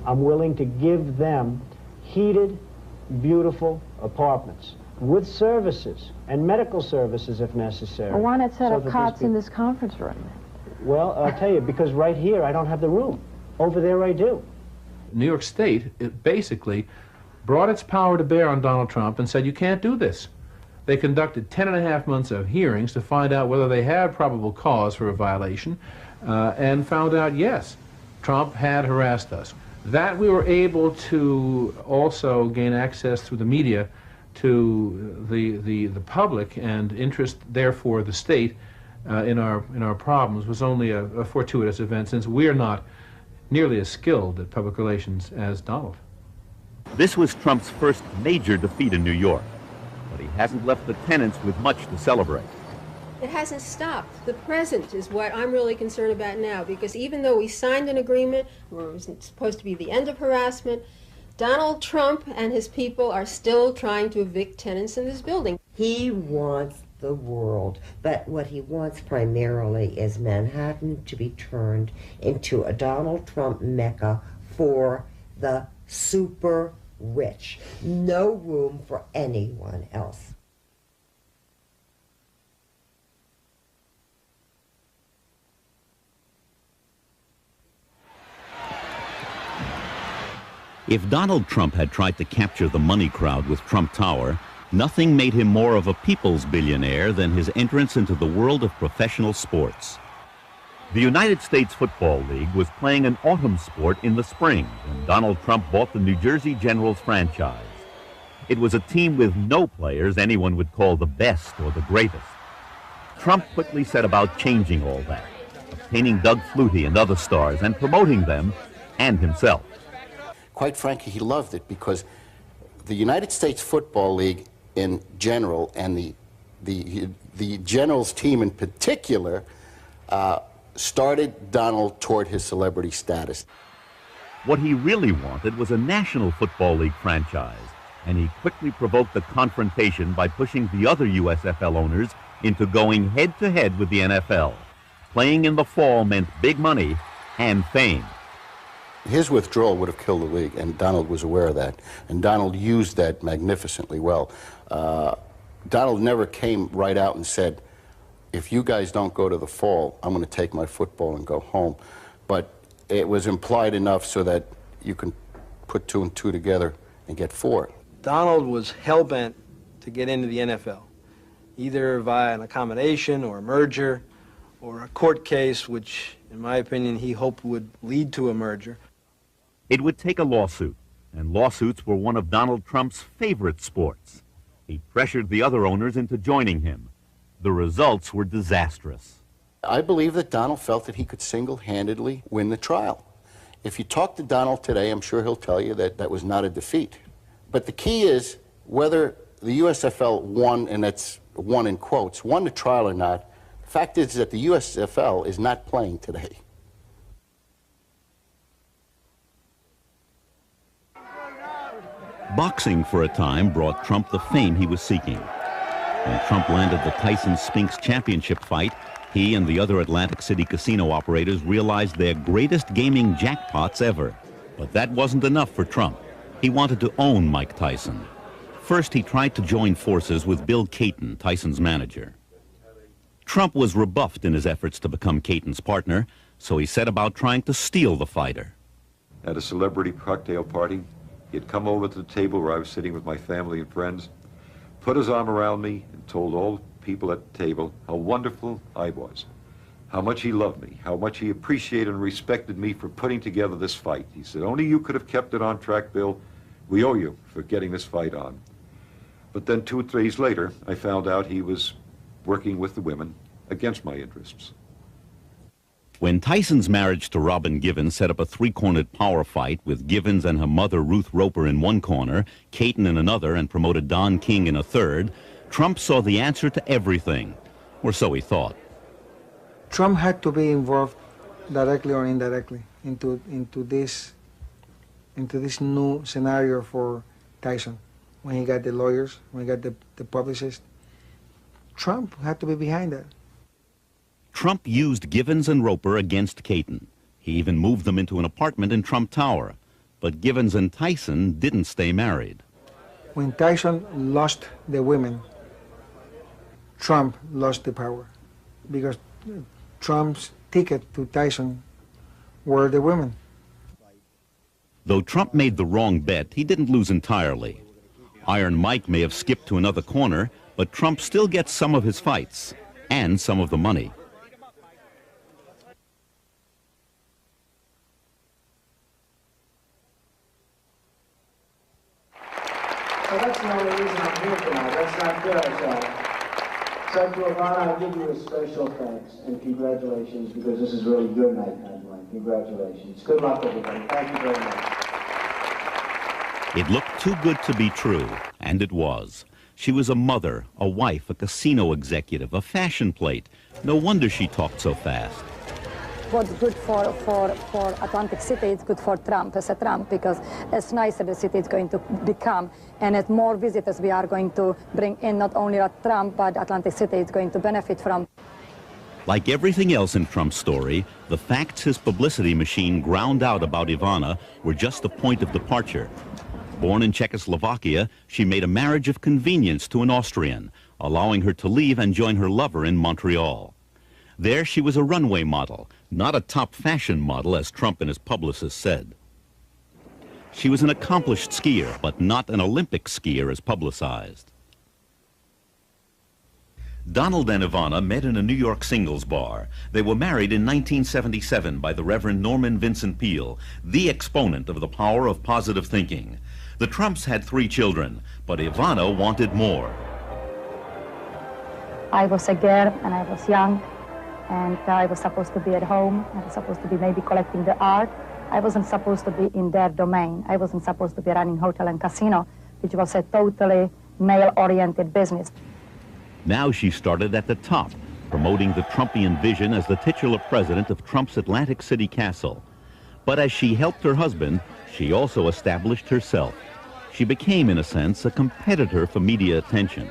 I'm willing to give them heated, beautiful apartments with services and medical services if necessary.
Well, why not set up
that
cots
these
in this conference room?
Well, I'll tell you, because right here I don't have the room. Over there I do.
New York State, it basically brought its power to bear on Donald Trump and said, you can't do this. They conducted 10.5 months of hearings to find out whether they had probable cause for a violation, and found out, yes, Trump had harassed us. That we were able to also gain access through the media to the public and interest, therefore, the state in our problems was only a fortuitous event, since we are not nearly as skilled at public relations as Donald.
This was Trump's first major defeat in New York, but he hasn't left the tenants with much to celebrate.
It hasn't stopped. The present is what I'm really concerned about now, because even though we signed an agreement where it was supposed to be the end of harassment, Donald Trump and his people are still trying to evict tenants in this building.
He wants the world, but what he wants primarily is Manhattan to be turned into a Donald Trump mecca for the super rich. No room for anyone else.
If Donald Trump had tried to capture the money crowd with Trump Tower, nothing made him more of a people's billionaire than his entrance into the world of professional sports. The United States Football League was playing an autumn sport in the spring when Donald Trump bought the New Jersey Generals franchise. It was a team with no players anyone would call the best or the greatest. Trump quickly set about changing all that, obtaining Doug Flutie and other stars and promoting them and himself.
Quite frankly, he loved it because the United States Football League in general and the Generals team in particular started Donald toward his celebrity status.
What he really wanted was a National Football League franchise, and he quickly provoked the confrontation by pushing the other USFL owners into going head-to-head with the NFL. Playing in the fall meant big money and fame.
His withdrawal would have killed the league, and Donald was aware of that, and Donald used that magnificently well. Donald never came right out and said, if you guys don't go to the fall, I'm going to take my football and go home. But it was implied enough so that you can put 2 and 2 together and get 4.
Donald was hell-bent to get into the NFL, either via an accommodation or a merger or a court case, which, in my opinion, he hoped would lead to a merger.
It would take a lawsuit, and lawsuits were one of Donald Trump's favorite sports. He pressured the other owners into joining him. The results were disastrous.
I believe that Donald felt that he could single-handedly win the trial. If you talk to Donald today, I'm sure he'll tell you that that was not a defeat. But the key is whether the USFL won, and that's won in quotes, won the trial or not. The fact is that the USFL is not playing today.
Boxing for a time brought Trump the fame he was seeking. When Trump landed the Tyson Spinks championship fight, he and the other Atlantic City casino operators realized their greatest gaming jackpots ever. But that wasn't enough for Trump. He wanted to own Mike Tyson. First, he tried to join forces with Bill Cayton, Tyson's manager. Trump was rebuffed in his efforts to become Cayton's partner, so he set about trying to steal the fighter.
At a celebrity cocktail party, he had come over to the table where I was sitting with my family and friends, put his arm around me, and told all the people at the table how wonderful I was, how much he loved me, how much he appreciated and respected me for putting together this fight. He said, "Only you could have kept it on track, Bill. We owe you for getting this fight on." But then 2 days later, I found out he was working with the women against my interests.
When Tyson's marriage to Robin Givens set up a three-cornered power fight with Givens and her mother Ruth Roper in one corner, Cayton in another, and promoted Don King in a third, Trump saw the answer to everything, or so he thought.
Trump had to be involved directly or indirectly into this new scenario for Tyson. When he got the lawyers, when he got the publicist, Trump had to be behind that.
Trump used Givens and Roper against Cayton. He even moved them into an apartment in Trump Tower. But Givens and Tyson didn't stay married.
When Tyson lost the women, Trump lost the power, because Trump's ticket to Tyson were the women.
Though Trump made the wrong bet, he didn't lose entirely. Iron Mike may have skipped to another corner, but Trump still gets some of his fights and some of the money.
So that's the only reason I'm here tonight. Let's not kid ourselves. So to Ivana, I give you a special thanks and congratulations, because this is really your night, Mike. Congratulations. Good luck, everybody. Thank you very much.
It looked too good to be true, and it was. She was a mother, a wife, a casino executive, a fashion plate. No wonder she talked so fast.
What's good for Atlantic City, it's good for Trump, as a Trump, because as nicer the city is going to become, and as more visitors we are going to bring in, not only at Trump, but Atlantic City is going to benefit from.
Like everything else in Trump's story, the facts his publicity machine ground out about Ivana were just the point of departure. Born in Czechoslovakia, she made a marriage of convenience to an Austrian, allowing her to leave and join her lover in Montreal. There she was a runway model, not a top fashion model, as Trump and his publicist said. She was an accomplished skier, but not an Olympic skier as publicized. Donald and Ivana met in a New York singles bar. They were married in 1977 by the Reverend Norman Vincent Peale, the exponent of the power of positive thinking. The Trumps had 3 children, but Ivana wanted more.
I was a girl and I was young, and I was supposed to be at home. I was supposed to be maybe collecting the art. I wasn't supposed to be in their domain. I wasn't supposed to be running hotel and casino, which was a totally male-oriented business.
Now she started at the top, promoting the Trumpian vision as the titular president of Trump's Atlantic City castle. But as she helped her husband, she also established herself. She became, in a sense, a competitor for media attention.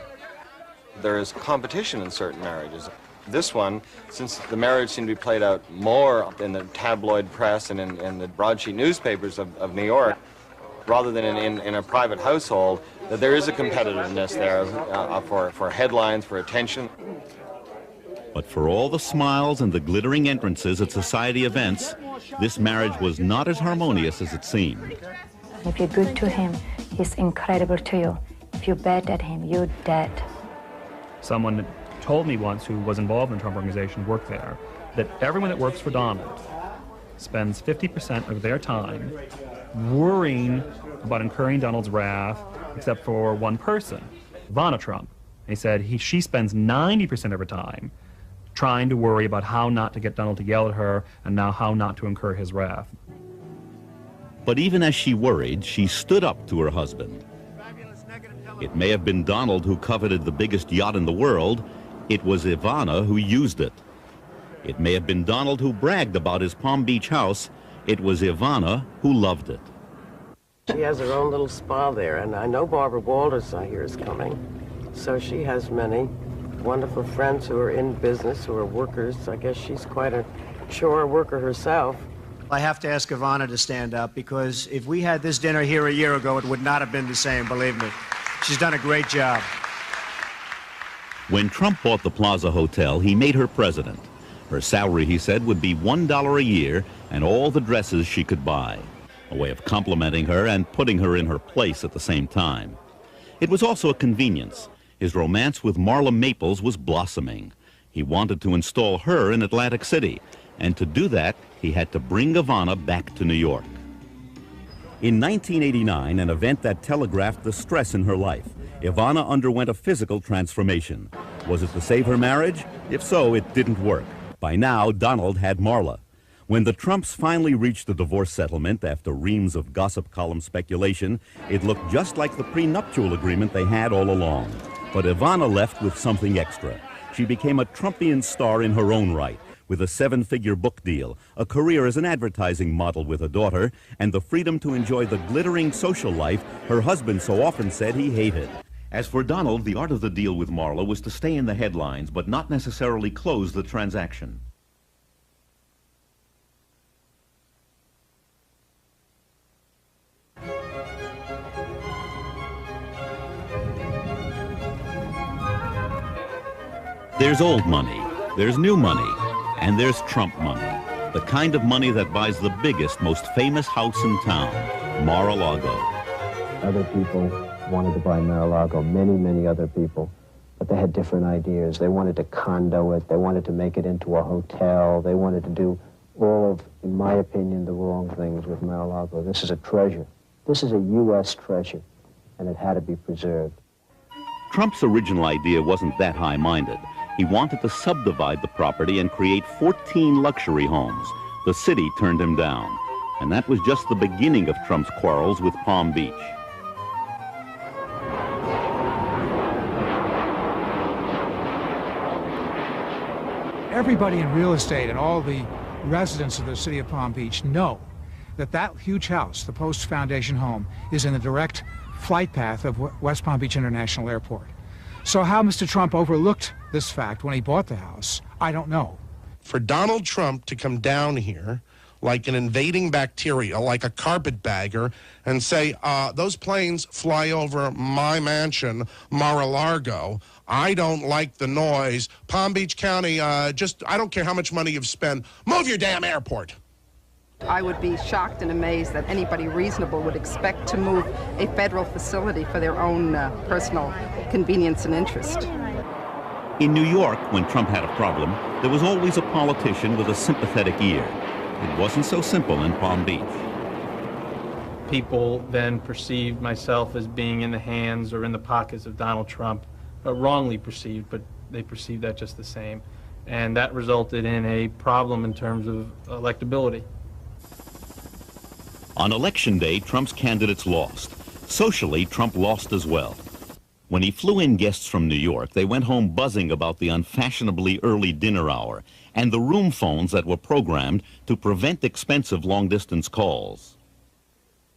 There is competition in certain marriages. This one, since the marriage seemed to be played out more in the tabloid press and in the broadsheet newspapers of New York, rather than in a private household, that there is a competitiveness there for headlines, for attention.
But for all the smiles and the glittering entrances at society events, this marriage was not as harmonious as it seemed.
If you're good to him, he's incredible to you. If you bad at him, you're dead.
Someone told me once, who was involved in the Trump Organization, worked there, that everyone that works for Donald spends 50% of their time worrying about incurring Donald's wrath, except for one person, Ivana Trump. And he said she spends 90% of her time trying to worry about how not to get Donald to yell at her and now how not to incur his wrath.
But even as she worried, she stood up to her husband. It may have been Donald who coveted the biggest yacht in the world. It was Ivana who used it. It may have been Donald who bragged about his Palm Beach house. It was Ivana who loved it.
She has her own little spa there, and I know Barbara Walters, I hear, is coming. So she has many wonderful friends who are in business, who are workers. I guess she's quite a chore worker herself.
I have to ask Ivana to stand up, because if we had this dinner here a year ago, it would not have been the same, believe me. She's done a great job.
When Trump bought the Plaza Hotel, he made her president. Her salary, he said, would be $1 a year and all the dresses she could buy. A way of complimenting her and putting her in her place at the same time. It was also a convenience. His romance with Marla Maples was blossoming. He wanted to install her in Atlantic City, and to do that, he had to bring Ivana back to New York. In 1989, an event that telegraphed the stress in her life, Ivana underwent a physical transformation. Was it to save her marriage? If so, it didn't work. By now, Donald had Marla. When the Trumps finally reached a divorce settlement after reams of gossip column speculation, it looked just like the prenuptial agreement they had all along. But Ivana left with something extra. She became a Trumpian star in her own right, with a 7-figure book deal, a career as an advertising model with a daughter, and the freedom to enjoy the glittering social life her husband so often said he hated. As for Donald, the art of the deal with Marla was to stay in the headlines, but not necessarily close the transaction. There's old money, there's new money, and there's Trump money. The kind of money that buys the biggest, most famous house in town, Mar-a-Lago.
Other people wanted to buy Mar-a-Lago, many other people, but they had different ideas. They wanted to condo it, they wanted to make it into a hotel, they wanted to do all of, in my opinion, the wrong things with Mar-a-Lago. This is a treasure. This is a U.S. treasure, and it had to be preserved.
Trump's original idea wasn't that high-minded. He wanted to subdivide the property and create 14 luxury homes. The city turned him down. And that was just the beginning of Trump's quarrels with Palm Beach.
Everybody in real estate and all the residents of the city of Palm Beach know that that huge house, the Post Foundation home, is in the direct flight path of West Palm Beach International Airport. So how Mr. Trump overlooked this fact when he bought the house, I don't know.
For Donald Trump to come down here like an invading bacteria, like a carpetbagger, and say, those planes fly over my mansion, Mar-a-Lago. I don't like the noise. Palm Beach County, I don't care how much money you've spent. Move your damn airport.
I would be shocked and amazed that anybody reasonable would expect to move a federal facility for their own personal convenience and interest.
In New York, when Trump had a problem, there was always a politician with a sympathetic ear. It wasn't so simple in Palm Beach.
People then perceived myself as being in the hands or in the pockets of Donald Trump, wrongly perceived, but they perceived that just the same. And that resulted in a problem in terms of electability.
On election day, Trump's candidates lost. Socially, Trump lost as well. When he flew in guests from New York, they went home buzzing about the unfashionably early dinner hour and the room phones that were programmed to prevent expensive long-distance calls.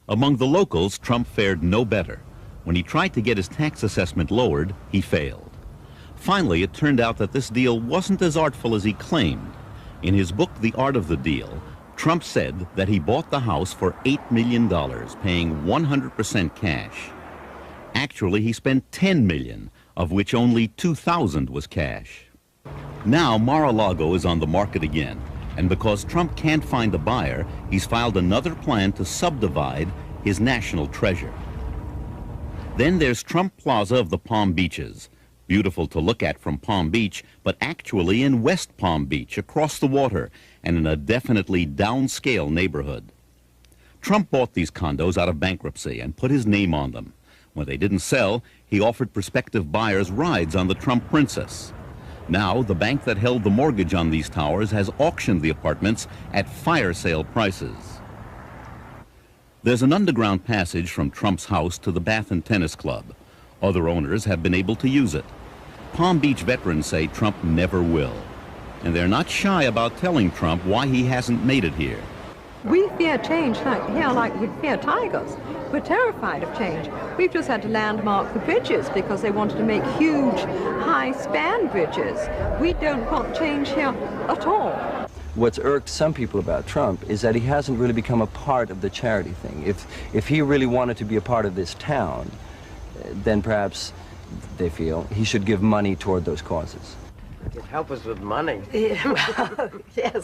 Among the locals, Trump fared no better. When he tried to get his tax assessment lowered, he failed. Finally, it turned out that this deal wasn't as artful as he claimed. In his book, The Art of the Deal, Trump said that he bought the house for $8 million, paying 100% cash. Actually, he spent $10 million, of which only $2,000 was cash. Now, Mar-a-Lago is on the market again, and because Trump can't find a buyer, he's filed another plan to subdivide his national treasure. Then there's Trump Plaza of the Palm Beaches. Beautiful to look at from Palm Beach, but actually in West Palm Beach, across the water, and in a definitely downscale neighborhood. Trump bought these condos out of bankruptcy and put his name on them. When they didn't sell, he offered prospective buyers rides on the Trump Princess. Now, the bank that held the mortgage on these towers has auctioned the apartments at fire sale prices. There's an underground passage from Trump's house to the Bath and Tennis Club. Other owners have been able to use it. Palm Beach veterans say Trump never will. And they're not shy about telling Trump why he hasn't made it here.
We fear change like we fear tigers. We're terrified of change. We've just had to landmark the bridges because they wanted to make huge, high-span bridges. We don't want change here at all.
What's irked some people about Trump is that he hasn't really become a part of the charity thing. If he really wanted to be a part of this town, then perhaps, they feel, he should give money toward those causes.
He'd help us with money.
Yes,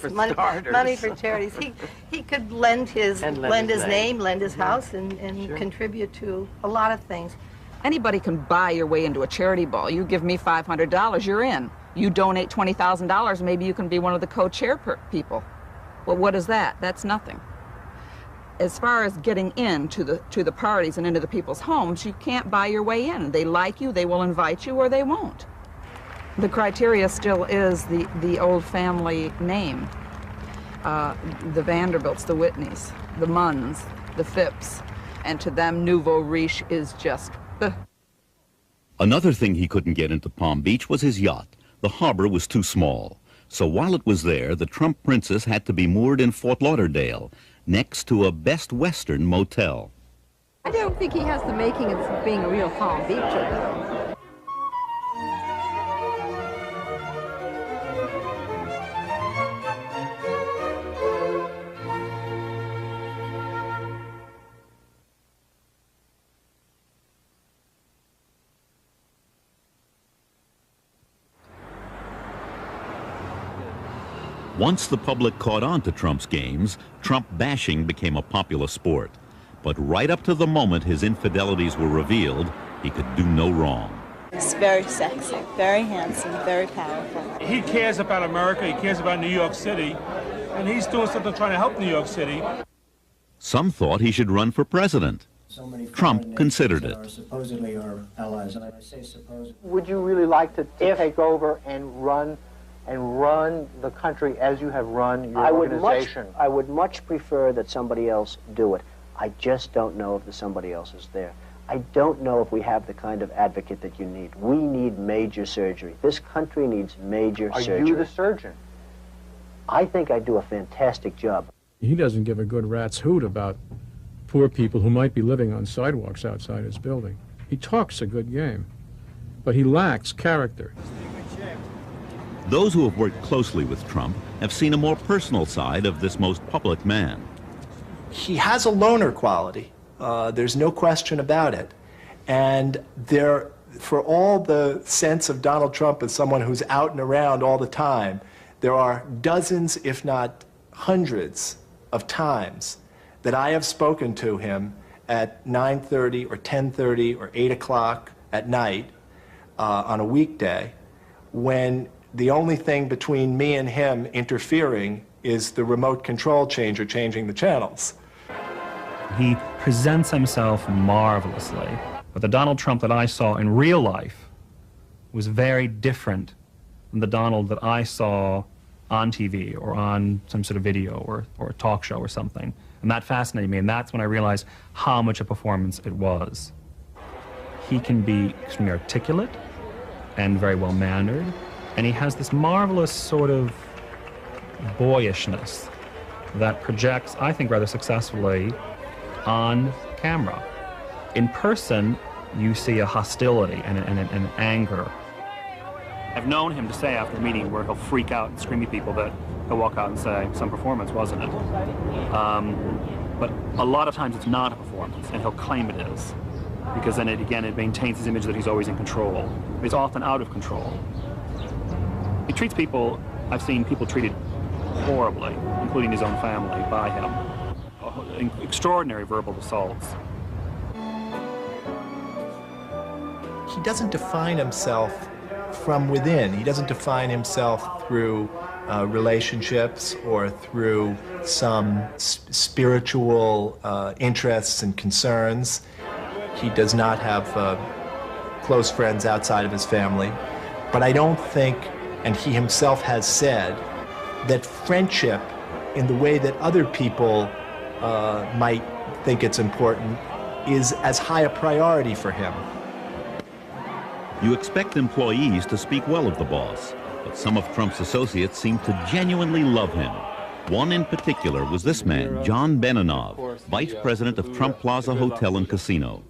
For
money,
starters.
money for charities. He could lend his name, lend his house, and
Sure.
contribute to a lot of things.
Anybody can buy your way into a charity ball. You give me $500, you're in. You donate $20,000, maybe you can be one of the co-chair people. Well, what is that? That's nothing. As far as getting into the parties and into the people's homes, you can't buy your way in. They like you, they will invite you, or they won't. The criteria still is the old family name. The Vanderbilts, the Whitneys, the Munns, the Phipps, and to them, nouveau riche is just...
Another thing he couldn't get into Palm Beach was his yacht. The harbor was too small. So while it was there, the Trump Princess had to be moored in Fort Lauderdale, next to a Best Western motel.
I don't think he has the making of being a real Palm Beacher, though.
Once the public caught on to Trump's games, Trump bashing became a popular sport. But right up to the moment his infidelities were revealed, he could do no wrong.
He's very sexy, very handsome, very powerful.
He cares about America, he cares about New York City, and he's doing something trying to help New York City.
Some thought he should run for president. Trump considered it.
Supposedly our allies, and I say supposedly.
Would you really like to take over and run the country as you have run your organization? I would much prefer that somebody else do it. I just don't know if the somebody else is there. I don't know if we have the kind of advocate that you need. We need major surgery. This country needs major surgery. Are you the surgeon? I think I do a fantastic job.
He doesn't give a good rat's hoot about poor people who might be living on sidewalks outside his building. He talks a good game, but he lacks character.
Those who have worked closely with Trump have seen a more personal side of this most public man.
He has a loner quality. There's no question about it. And for all the sense of Donald Trump as someone who's out and around all the time, there are dozens, if not hundreds, of times that I have spoken to him at 9:30 or 10:30 or 8 o'clock at night on a weekday, when the only thing between me and him interfering is the remote control changer changing the channels.
He presents himself marvelously, but the Donald Trump that I saw in real life was very different than the Donald that I saw on TV or on some sort of video or a talk show or something. And that fascinated me, and that's when I realized how much a performance it was. He can be extremely articulate and very well-mannered, and he has this marvelous sort of boyishness that projects, I think, rather successfully on camera. In person, you see a hostility and an anger. I've known him to say after a meeting where he'll freak out and scream at people that he'll walk out and say, some performance, wasn't it? But a lot of times it's not a performance, and he'll claim it is, because then it maintains his image that he's always in control. He's often out of control. He treats people, I've seen people treated horribly, including his own family, by him. Extraordinary verbal assaults.
he doesn't define himself from within. He doesn't define himself through relationships or through some spiritual interests and concerns. He does not have close friends outside of his family. But I don't think, and he himself has said, that friendship in the way that other people might think it's important is as high a priority for him.
You expect employees to speak well of the boss, but some of Trump's associates seem to genuinely love him. One in particular was this man, John Beninoff, vice president of Trump Plaza Hotel and Casino.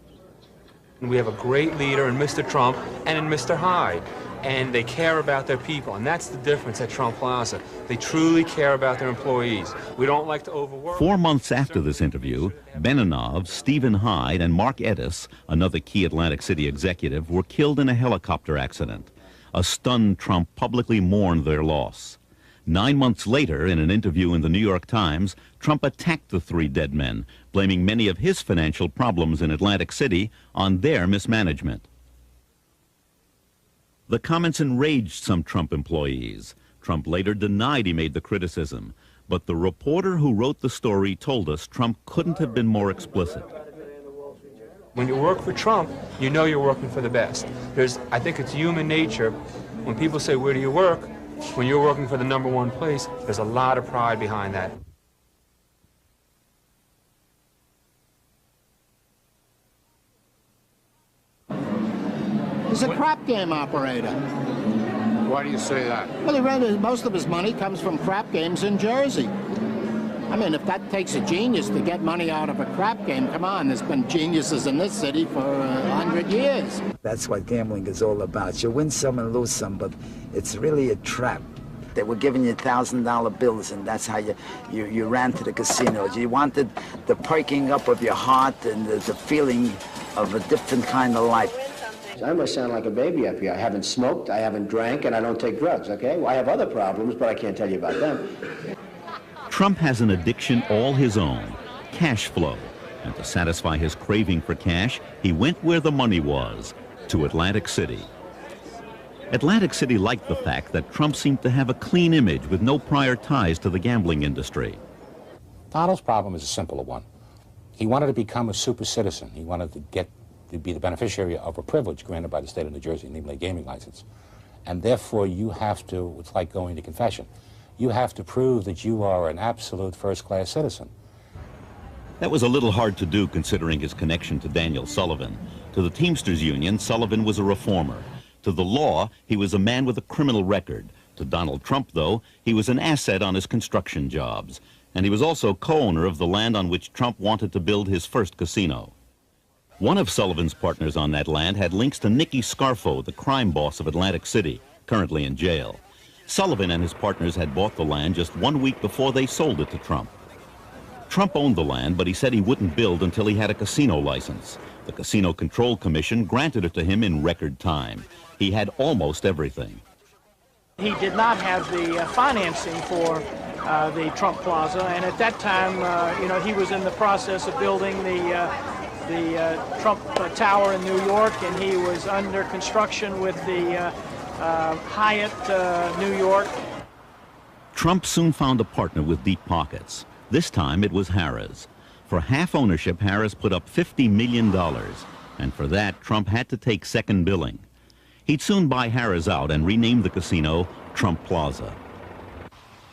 We have a great leader in Mr. Trump and in Mr. Hyde, and they care about their people, and that's the difference at Trump Plaza. They truly care about their employees. We don't like to overwork.
4 months after this interview, Beninoff, Stephen Hyde, and Mark Edis, another key Atlantic City executive, were killed in a helicopter accident. A stunned Trump publicly mourned their loss. 9 months later, in an interview in the New York Times, Trump attacked the 3 dead men, blaming many of his financial problems in Atlantic City on their mismanagement. The comments enraged some Trump employees. Trump later denied he made the criticism, but the reporter who wrote the story told us Trump couldn't have been more explicit.
When you work for Trump, you know you're working for the best. I think it's human nature. When people say, where do you work? When you're working for the #1 place, there's a lot of pride behind that.
He's a crap game operator.
Why do you say that?
Well, most of his money comes from crap games in Jersey. I mean, if that takes a genius to get money out of a crap game, come on, there's been geniuses in this city for 100 years.
That's what gambling is all about. You win some and lose some, but it's really a trap. They were giving you $1,000 bills, and that's how you ran to the casinos. You wanted the perking up of your heart and the feeling of a different kind of life.
I must sound like a baby up here. I haven't smoked, I haven't drank, and I don't take drugs, okay? Well, I have other problems, but I can't tell you about them.
Trump has an addiction all his own, cash flow. And to satisfy his craving for cash, he went where the money was, to Atlantic City. Atlantic City liked the fact that Trump seemed to have a clean image with no prior ties to the gambling industry.
Donald's problem is a simpler one. He wanted to become a super citizen. He wanted to be the beneficiary of a privilege granted by the state of New Jersey, namely a gaming license. And therefore you have to, it's like going to confession, you have to prove that you are an absolute first-class citizen.
That was a little hard to do considering his connection to Daniel Sullivan. To the Teamsters Union, Sullivan was a reformer. To the law, he was a man with a criminal record. To Donald Trump, though, he was an asset on his construction jobs. And he was also co-owner of the land on which Trump wanted to build his first casino. One of Sullivan's partners on that land had links to Nicky Scarfo, the crime boss of Atlantic City, currently in jail. Sullivan and his partners had bought the land just 1 week before they sold it to Trump. Trump owned the land, but he said he wouldn't build until he had a casino license. The Casino Control Commission granted it to him in record time. He had almost everything.
He did not have the financing for the Trump Plaza, and at that time, he was in the process of building the Trump Tower in New York, and he was under construction with the Hyatt New York.
Trump soon found a partner with deep pockets. This time it was Harrah's. For half ownership, Harrah's put up $50 million, and for that, Trump had to take second billing. He'd soon buy Harrah's out and rename the casino Trump Plaza.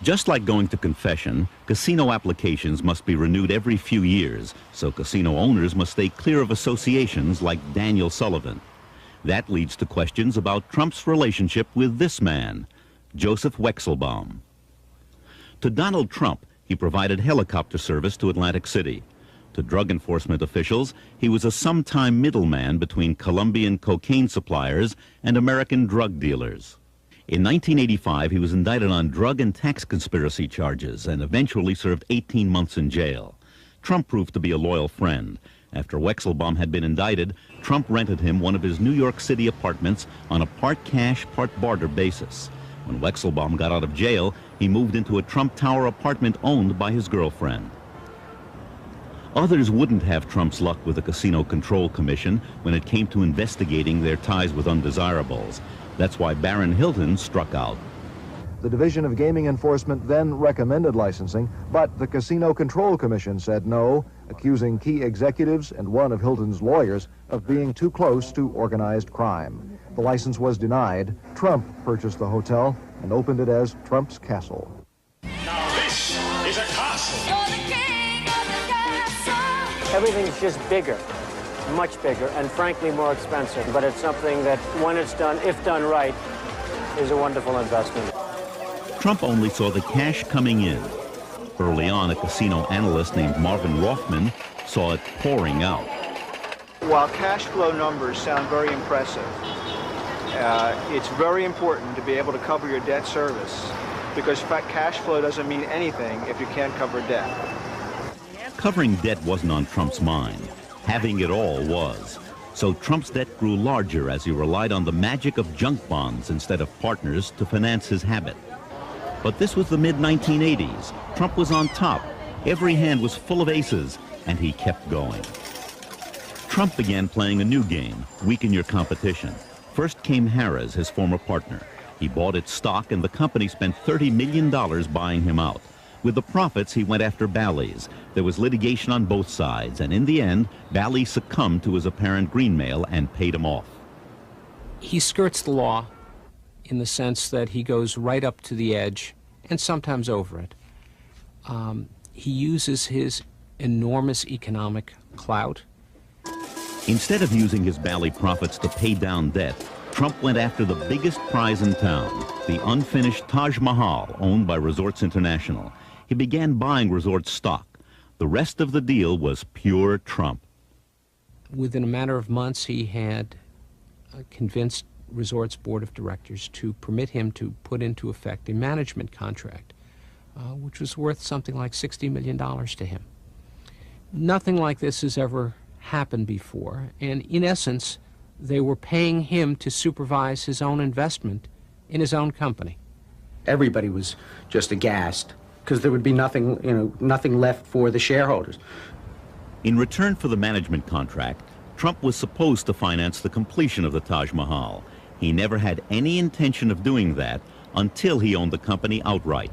Just like going to confession, casino applications must be renewed every few years, so casino owners must stay clear of associations like Daniel Sullivan. That leads to questions about Trump's relationship with this man, Joseph Wexelbaum. To Donald Trump, he provided helicopter service to Atlantic City. To drug enforcement officials, he was a sometime middleman between Colombian cocaine suppliers and American drug dealers. In 1985, he was indicted on drug and tax conspiracy charges and eventually served 18 months in jail. Trump proved to be a loyal friend. After Wexelbaum had been indicted, Trump rented him one of his New York City apartments on a part cash, part barter basis. When Wexelbaum got out of jail, he moved into a Trump Tower apartment owned by his girlfriend. Others wouldn't have Trump's luck with the Casino Control Commission when it came to investigating their ties with undesirables. That's why Baron Hilton struck out.
The Division of Gaming Enforcement then recommended licensing, but the Casino Control Commission said no, accusing key executives and one of Hilton's lawyers of being too close to organized crime. The license was denied. Trump purchased the hotel and opened it as Trump's Castle.
Now this is a castle.
Everything's just bigger, much bigger, and frankly more expensive. But it's something that, when it's done, if done right, is a wonderful investment.
Trump only saw the cash coming in. Early on, a casino analyst named Marvin Rothman saw it pouring out.
While cash flow numbers sound very impressive, it's very important to be able to cover your debt service, because cash flow doesn't mean anything if you can't cover debt.
Covering debt wasn't on Trump's mind. Having it all was. So Trump's debt grew larger as he relied on the magic of junk bonds instead of partners to finance his habit. But this was the mid-1980s. Trump was on top. Every hand was full of aces, and he kept going. Trump began playing a new game, weaken your competition. First came Harrah's, his former partner. He bought its stock, and the company spent $30 million buying him out. With the profits, he went after Bally's. There was litigation on both sides, and in the end, Bally's succumbed to his apparent greenmail and paid him off.
He skirts the law in the sense that he goes right up to the edge and sometimes over it. He uses his enormous economic clout.
Instead of using his Bally profits to pay down debt, Trump went after the biggest prize in town, the unfinished Taj Mahal, owned by Resorts International. He began buying resort stock. The rest of the deal was pure Trump.
Within a matter of months, he had convinced Resorts Board of Directors to permit him to put into effect a management contract, which was worth something like $60 million to him. Nothing like this has ever happened before, and in essence, they were paying him to supervise his own investment in his own company.
Everybody was just aghast, because there would be nothing, nothing left for the shareholders.
In return for the management contract, Trump was supposed to finance the completion of the Taj Mahal. He never had any intention of doing that until he owned the company outright.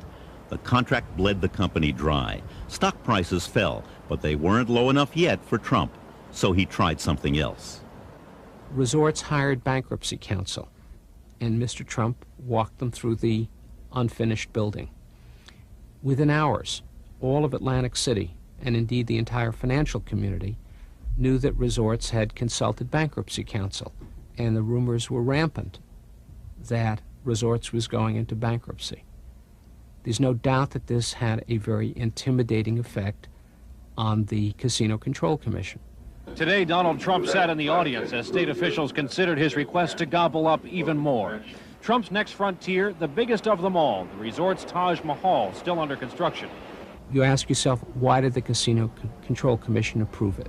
The contract bled the company dry. Stock prices fell, but they weren't low enough yet for Trump, so he tried something else.
Resorts hired bankruptcy counsel, and Mr. Trump walked them through the unfinished building. Within hours, all of Atlantic City, and indeed the entire financial community, knew that Resorts had consulted bankruptcy counsel, and the rumors were rampant that Resorts was going into bankruptcy. There's no doubt that this had a very intimidating effect on the Casino Control Commission.
Today, Donald Trump sat in the audience as state officials considered his request to gobble up even more. Trump's next frontier, the biggest of them all, the resort's Taj Mahal, still under construction.
You ask yourself, why did the Casino Control Commission approve it?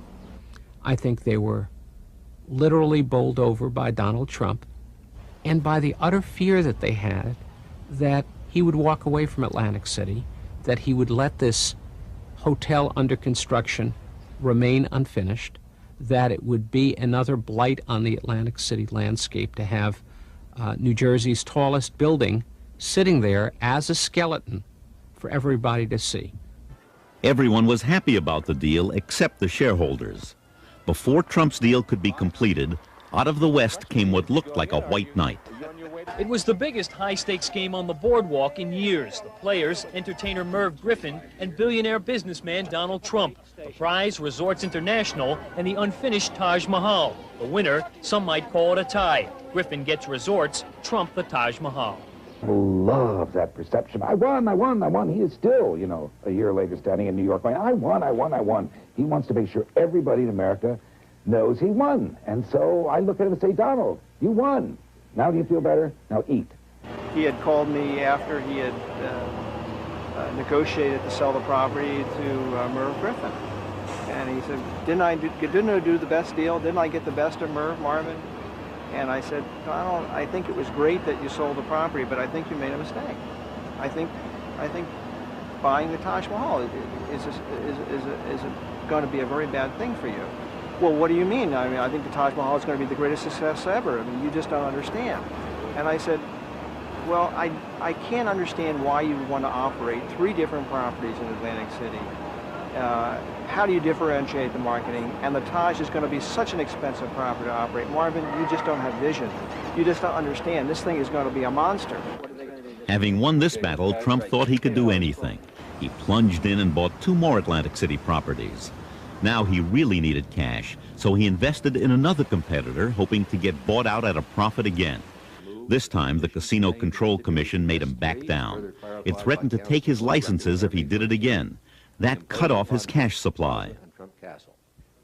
I think they were literally bowled over by Donald Trump and by the utter fear that they had that he would walk away from Atlantic City, that he would let this hotel under construction remain unfinished, that it would be another blight on the Atlantic City landscape to have New Jersey's tallest building sitting there as a skeleton for everybody to see.
Everyone was happy about the deal except the shareholders. Before Trump's deal could be completed, out of the West came what looked like a white knight.
It was the biggest high-stakes game on the boardwalk in years. The players, entertainer Merv Griffin and billionaire businessman Donald Trump. The prize, Resorts International, and the unfinished Taj Mahal. The winner, some might call it a tie. Griffin gets Resorts, Trump the Taj Mahal.
Love that perception. I won. He is still, a year later standing in New York going, I won. He wants to make sure everybody in America knows he won. And so I look at him and say, Donald, you won. Now do you feel better? Now eat.
He had called me after he had negotiated to sell the property to Merv Griffin. And he said, didn't I do the best deal? Didn't I get the best of Marvin? And I said, Donald, I think it was great that you sold the property, but I think you made a mistake. I think buying the Taj Mahal is going to be a very bad thing for you. Well, what do you mean? I mean, I think the Taj Mahal is going to be the greatest success ever. I mean, you just don't understand. And I said, well, I can't understand why you would want to operate 3 different properties in Atlantic City. How do you differentiate the marketing? And the Taj is going to be such an expensive property to operate. Marvin, you just don't have vision. You just don't understand. This thing is going to be a monster.
Having won this battle, Trump thought he could do anything. He plunged in and bought 2 more Atlantic City properties. Now he really needed cash, so he invested in another competitor, hoping to get bought out at a profit again. This time, the Casino Control Commission made him back down. It threatened to take his licenses if he did it again. That cut off his cash supply.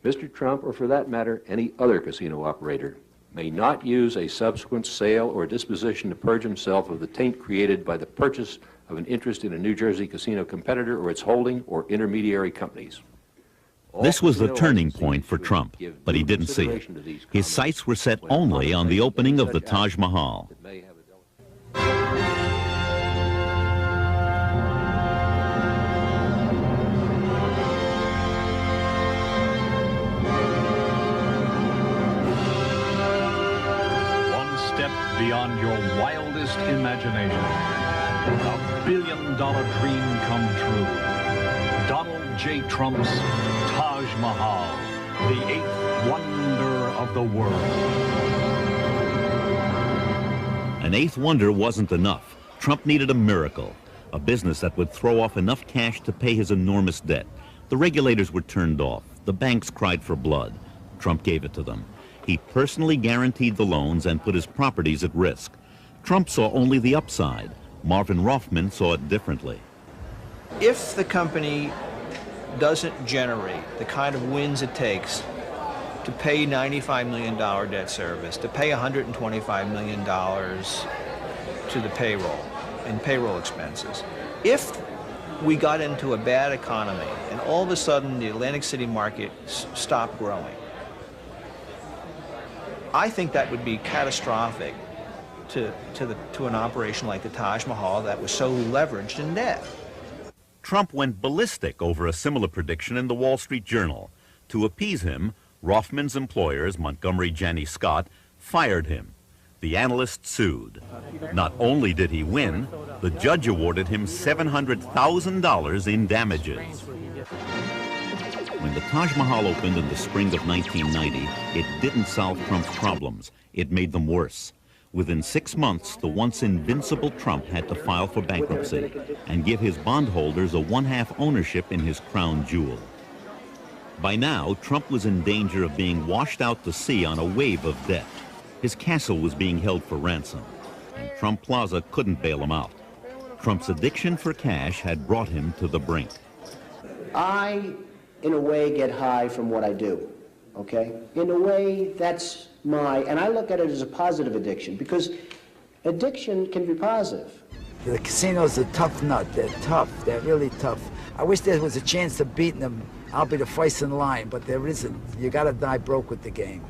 Mr. Trump, or for that matter, any other casino operator, may not use a subsequent sale or disposition to purge himself of the taint created by the purchase of an interest in a New Jersey casino competitor or its holding or intermediary companies.
This was the turning point for Trump, but he didn't see it. His sights were set only on the opening of the Taj Mahal.
One step beyond your wildest imagination. A billion-dollar dream come true. Donald J. Trump's Taj Mahal, the 8th wonder of the world.
An 8th wonder wasn't enough. Trump needed a miracle, a business that would throw off enough cash to pay his enormous debt. The regulators were turned off. The banks cried for blood. Trump gave it to them. He personally guaranteed the loans and put his properties at risk. Trump saw only the upside. Marvin Rothman saw it differently.
If the company doesn't generate the kind of wins it takes to pay $95 million debt service, to pay $125 million to the payroll and payroll expenses, if we got into a bad economy and all of a sudden the Atlantic City market stopped growing, I think that would be catastrophic to an operation like the Taj Mahal that was so leveraged in debt.
Trump went ballistic over a similar prediction in the Wall Street Journal. To appease him, Rothman's employers, Montgomery Janney Scott, fired him. The analyst sued. Not only did he win, the judge awarded him $700,000 in damages. When the Taj Mahal opened in the spring of 1990, it didn't solve Trump's problems. It made them worse. Within 6 months, the once invincible Trump had to file for bankruptcy and give his bondholders a 1/2 ownership in his crown jewel. By now, Trump was in danger of being washed out to sea on a wave of debt. His castle was being held for ransom, and Trump Plaza couldn't bail him out. Trump's addiction for cash had brought him to the brink.
I, in a way, get high from what I do, okay? In a way, that's and I look at it as a positive addiction, because addiction can be positive.
The casinos are tough nut. They're tough. They're really tough. I wish there was a chance of beating them. I'll be the first in line, but there isn't. You got to die broke with the game.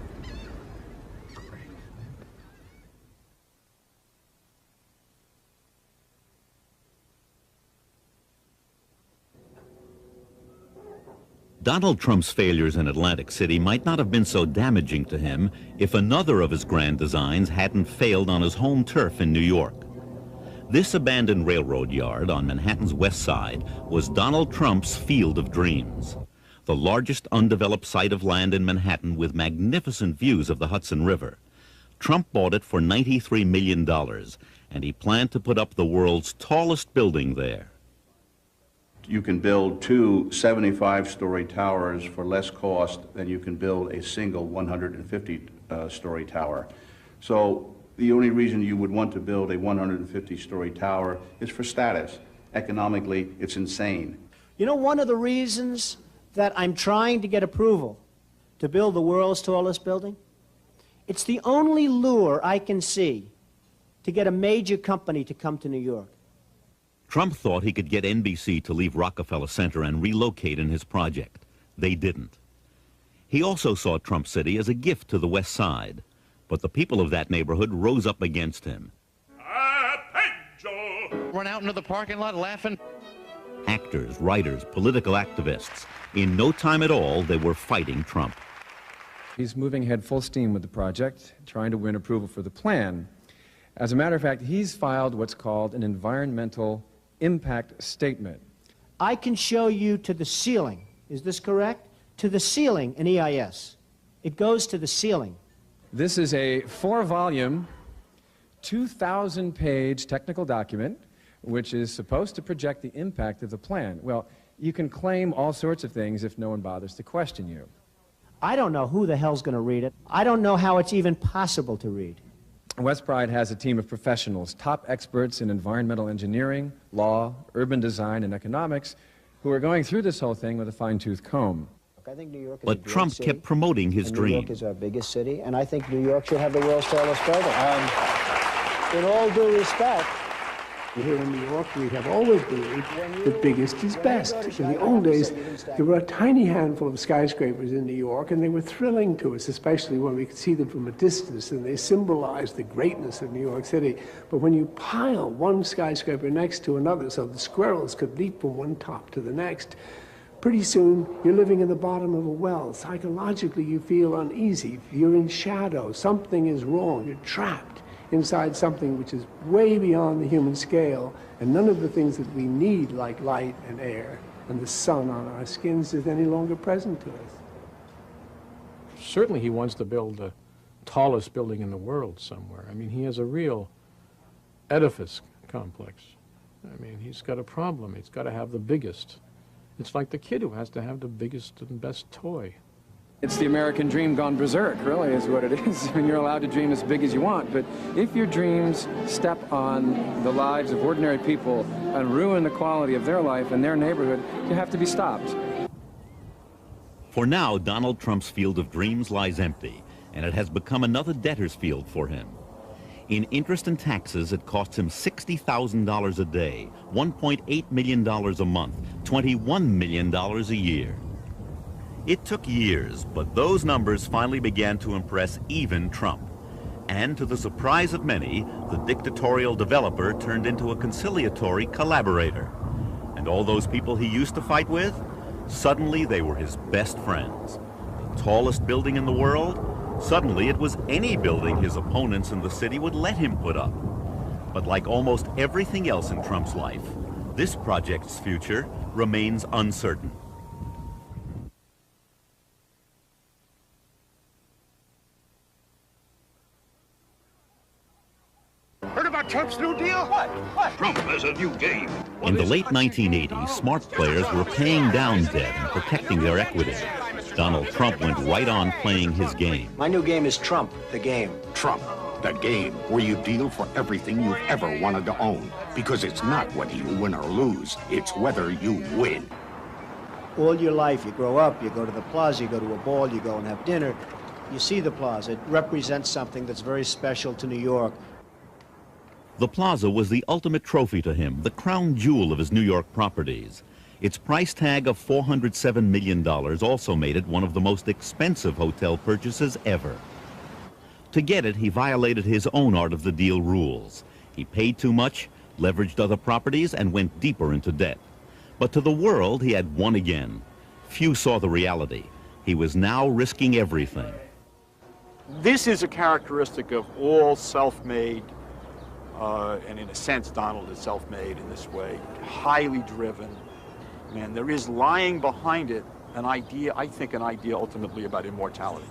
Donald Trump's failures in Atlantic City might not have been so damaging to him if another of his grand designs hadn't failed on his home turf in New York. This abandoned railroad yard on Manhattan's west side was Donald Trump's Field of Dreams, the largest undeveloped site of land in Manhattan with magnificent views of the Hudson River. Trump bought it for $93 million, and he planned to put up the world's tallest building there.
You can build 2 75-story towers for less cost than you can build a single 150-story tower. So the only reason you would want to build a 150-story tower is for status. Economically, it's insane.
You know, one of the reasons that I'm trying to get approval to build the world's tallest building, it's the only lure I can see to get a major company to come to New York.
Trump thought he could get NBC to leave Rockefeller Center and relocate in his project. They didn't. He also saw Trump City as a gift to the West Side, but the people of that neighborhood rose up against him.
Run out into the parking lot laughing.
actors, writers, political activists. In no time at all, they were fighting Trump.
He's moving ahead full steam with the project, trying to win approval for the plan. As a matter of fact, he's filed what's called an environmental impact statement.
I can show you to the ceiling. Is this correct? To the ceiling in EIS. It goes to the ceiling.
This is a 4-volume, 2,000-page technical document which is supposed to project the impact of the plan. Well, you can claim all sorts of things if no one bothers to question you.
I don't know who the hell's going to read it. I don't know how it's even possible to read.
West Pride has a team of professionals, top experts in environmental engineering, law, urban design, and economics, who are going through this whole thing with a fine-tooth comb.
I think New York is
But Trump kept promoting his dream.
New York is our biggest city, and I think New York should have the world's tallest building. In all due respect,
here in New York, we have always believed that biggest is best. In the old days, there were a tiny handful of skyscrapers in New York, and they were thrilling to us, especially when we could see them from a distance, and they symbolized the greatness of New York City. But when you pile one skyscraper next to another so the squirrels could leap from one top to the next, pretty soon you're living in the bottom of a well. Psychologically, you feel uneasy. You're in shadow. Something is wrong. You're trapped inside something which is way beyond the human scale, and none of the things that we need, like light and air and the sun on our skins, is any longer present to us.
Certainly he wants to build the tallest building in the world somewhere. I mean, he has a real edifice complex. I mean, he's got a problem. He's got to have the biggest. It's like the kid who has to have the biggest and best toy.
It's the American dream gone berserk, really, is what it is. I mean, you're allowed to dream as big as you want, but if your dreams step on the lives of ordinary people and ruin the quality of their life and their neighborhood, you have to be stopped.
For now, Donald Trump's field of dreams lies empty, and it has become another debtor's field for him. In interest and taxes, it costs him $60,000 a day, $1.8 million a month, $21 million a year. It took years, but those numbers finally began to impress even Trump. And to the surprise of many, the dictatorial developer turned into a conciliatory collaborator. And all those people he used to fight with, suddenly they were his best friends. The tallest building in the world, suddenly it was any building his opponents in the city would let him put up. But like almost everything else in Trump's life, this project's future remains uncertain.
Heard about Trump's new deal? What? Trump has a new game.
In the late 1980s, smart players were paying down debt and protecting their equity. Donald Trump went right on playing his game.
My new game is Trump, the game.
Trump, the game where you deal for everything you've ever wanted to own. Because it's not whether you win or lose, it's whether you win.
All your life, you grow up, you go to the plaza, you go to a ball, you go and have dinner. You see the plaza. It represents something that's very special to New York.
The plaza was the ultimate trophy to him, the crown jewel of his New York properties. Its price tag of $407 million also made it one of the most expensive hotel purchases ever. To get it, he violated his own art of the deal rules. He paid too much, leveraged other properties, and went deeper into debt. But to the world, he had won again. Few saw the reality. He was now risking everything.
This is a characteristic of all self-made, and in a sense, Donald is self-made in this way, highly driven. And there is lying behind it an idea, I think an idea ultimately about immortality.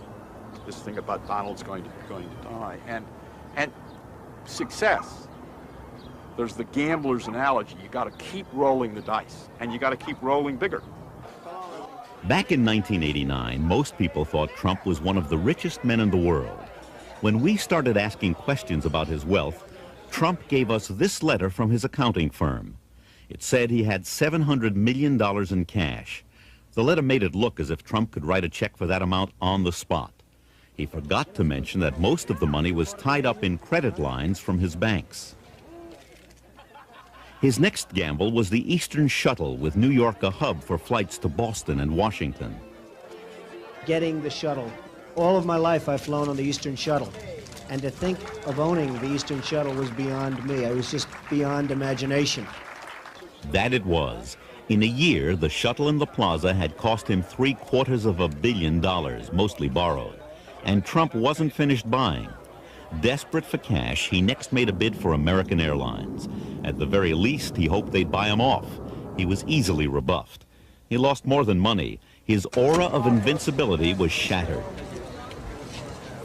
This thing about Donald's going to die. And success. There's the gambler's analogy. You got to keep rolling the dice, and you got to keep rolling bigger.
Back in 1989, most people thought Trump was one of the richest men in the world. When we started asking questions about his wealth, Trump gave us this letter from his accounting firm. It said he had $700 million in cash. The letter made it look as if Trump could write a check for that amount on the spot. He forgot to mention that most of the money was tied up in credit lines from his banks. His next gamble was the Eastern Shuttle, with New York a hub for flights to Boston and Washington.
Getting the shuttle. All of my life I've flown on the Eastern Shuttle. And to think of owning the Eastern Shuttle was beyond me. I was just beyond imagination.
That it was. In a year, the shuttle and the plaza had cost him $750 million, mostly borrowed. And Trump wasn't finished buying. Desperate for cash, he next made a bid for American Airlines. At the very least, he hoped they'd buy him off. He was easily rebuffed. He lost more than money. His aura of invincibility was shattered.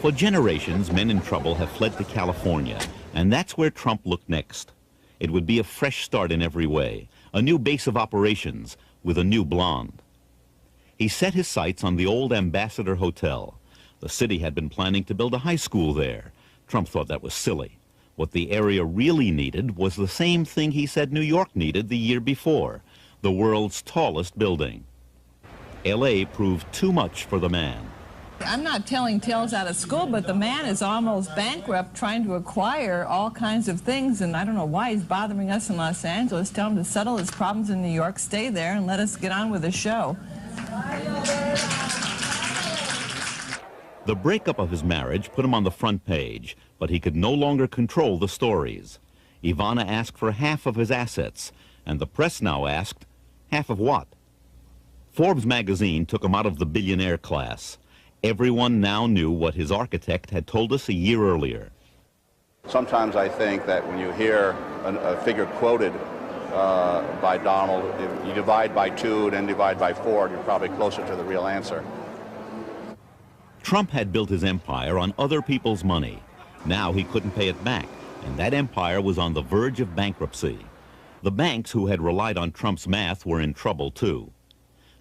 For generations, men in trouble have fled to California, and that's where Trump looked next. It would be a fresh start in every way, a new base of operations with a new blonde. He set his sights on the old Ambassador Hotel. The city had been planning to build a high school there. Trump thought that was silly. What the area really needed was the same thing he said New York needed the year before, the world's tallest building. L.A. proved too much for the man.
I'm not telling tales out of school, but the man is almost bankrupt trying to acquire all kinds of things, and I don't know why he's bothering us in Los Angeles. Tell him to settle his problems in New York, stay there, and let us get on with the show.
The breakup of his marriage put him on the front page, but he could no longer control the stories. Ivana asked for half of his assets, and the press now asked, half of what? Forbes magazine took him out of the billionaire class. Everyone now knew what his architect had told us a year earlier.
Sometimes I think that when you hear a figure quoted by Donald, if you divide by 2 and then divide by 4, you're probably closer to the real answer.
Trump had built his empire on other people's money. Now he couldn't pay it back, and that empire was on the verge of bankruptcy. The banks who had relied on Trump's math were in trouble too.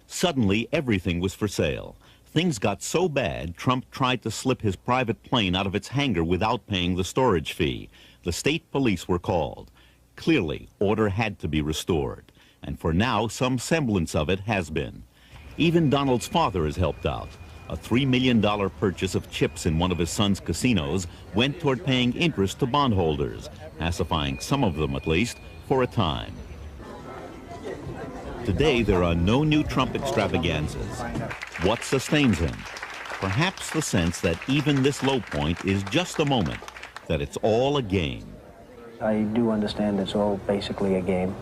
Suddenly, everything was for sale. Things got so bad, Trump tried to slip his private plane out of its hangar without paying the storage fee. The state police were called. Clearly, order had to be restored. And for now, some semblance of it has been. Even Donald's father has helped out. A $3 million purchase of chips in one of his son's casinos went toward paying interest to bondholders, pacifying some of them at least, for a time. Today, there are no new Trump extravaganzas. What sustains him? Perhaps the sense that even this low point is just a moment, that it's all a game.
I do understand it's all basically a game.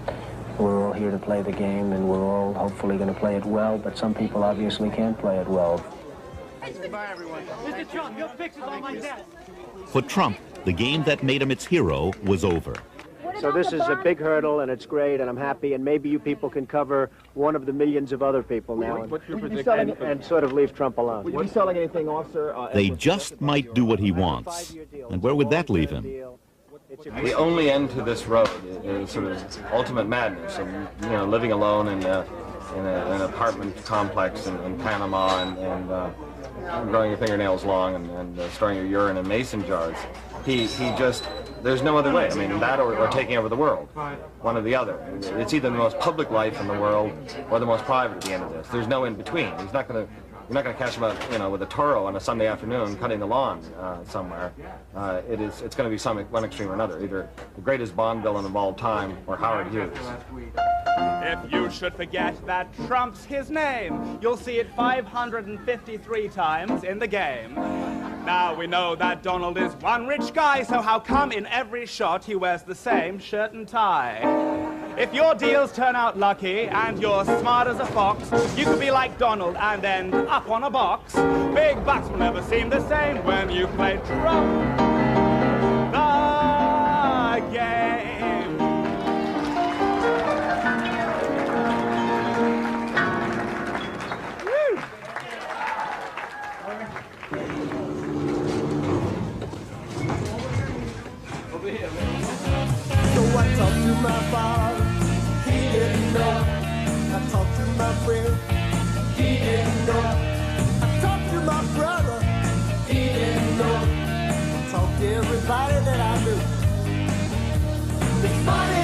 We're all here to play the game, and we're all hopefully going to play it well, but some people obviously can't play it well.
Bye, everyone. Mr. Trump, your picture's on my desk.
For Trump, the game that made him its hero was over.
So this is a big hurdle, and it's great, and I'm happy, and maybe you people can cover one of the millions of other people now and sort of leave Trump alone.
Would you be selling anything off, sir?
They just might do what he wants. And where would that leave him?
The only end to this road is sort of ultimate madness, and living alone in an apartment complex in Panama and growing your fingernails long and storing your urine in mason jars. He just, there's no other way. I mean, that or taking over the world, one or the other. It's either the most public life in the world or the most private at the end of this. There's no in between. He's not going to. You're not going to catch him out, with a Toro on a Sunday afternoon cutting the lawn somewhere. It's going to be one extreme or another, either the greatest Bond villain of all time or Howard Hughes.
If you should forget that Trump's his name, you'll see it 553 times in the game. Now we know that Donald is one rich guy, so how come in every shot he wears the same shirt and tie? If your deals turn out lucky and you're smart as a fox, you could be like Donald and end up on a box. Big bucks will never seem the same when you play Trump the game.
So I talked to my father, he didn't know. I talked to my friend, he didn't know. I talked to my brother, he didn't know. I talked to everybody that I knew. It's funny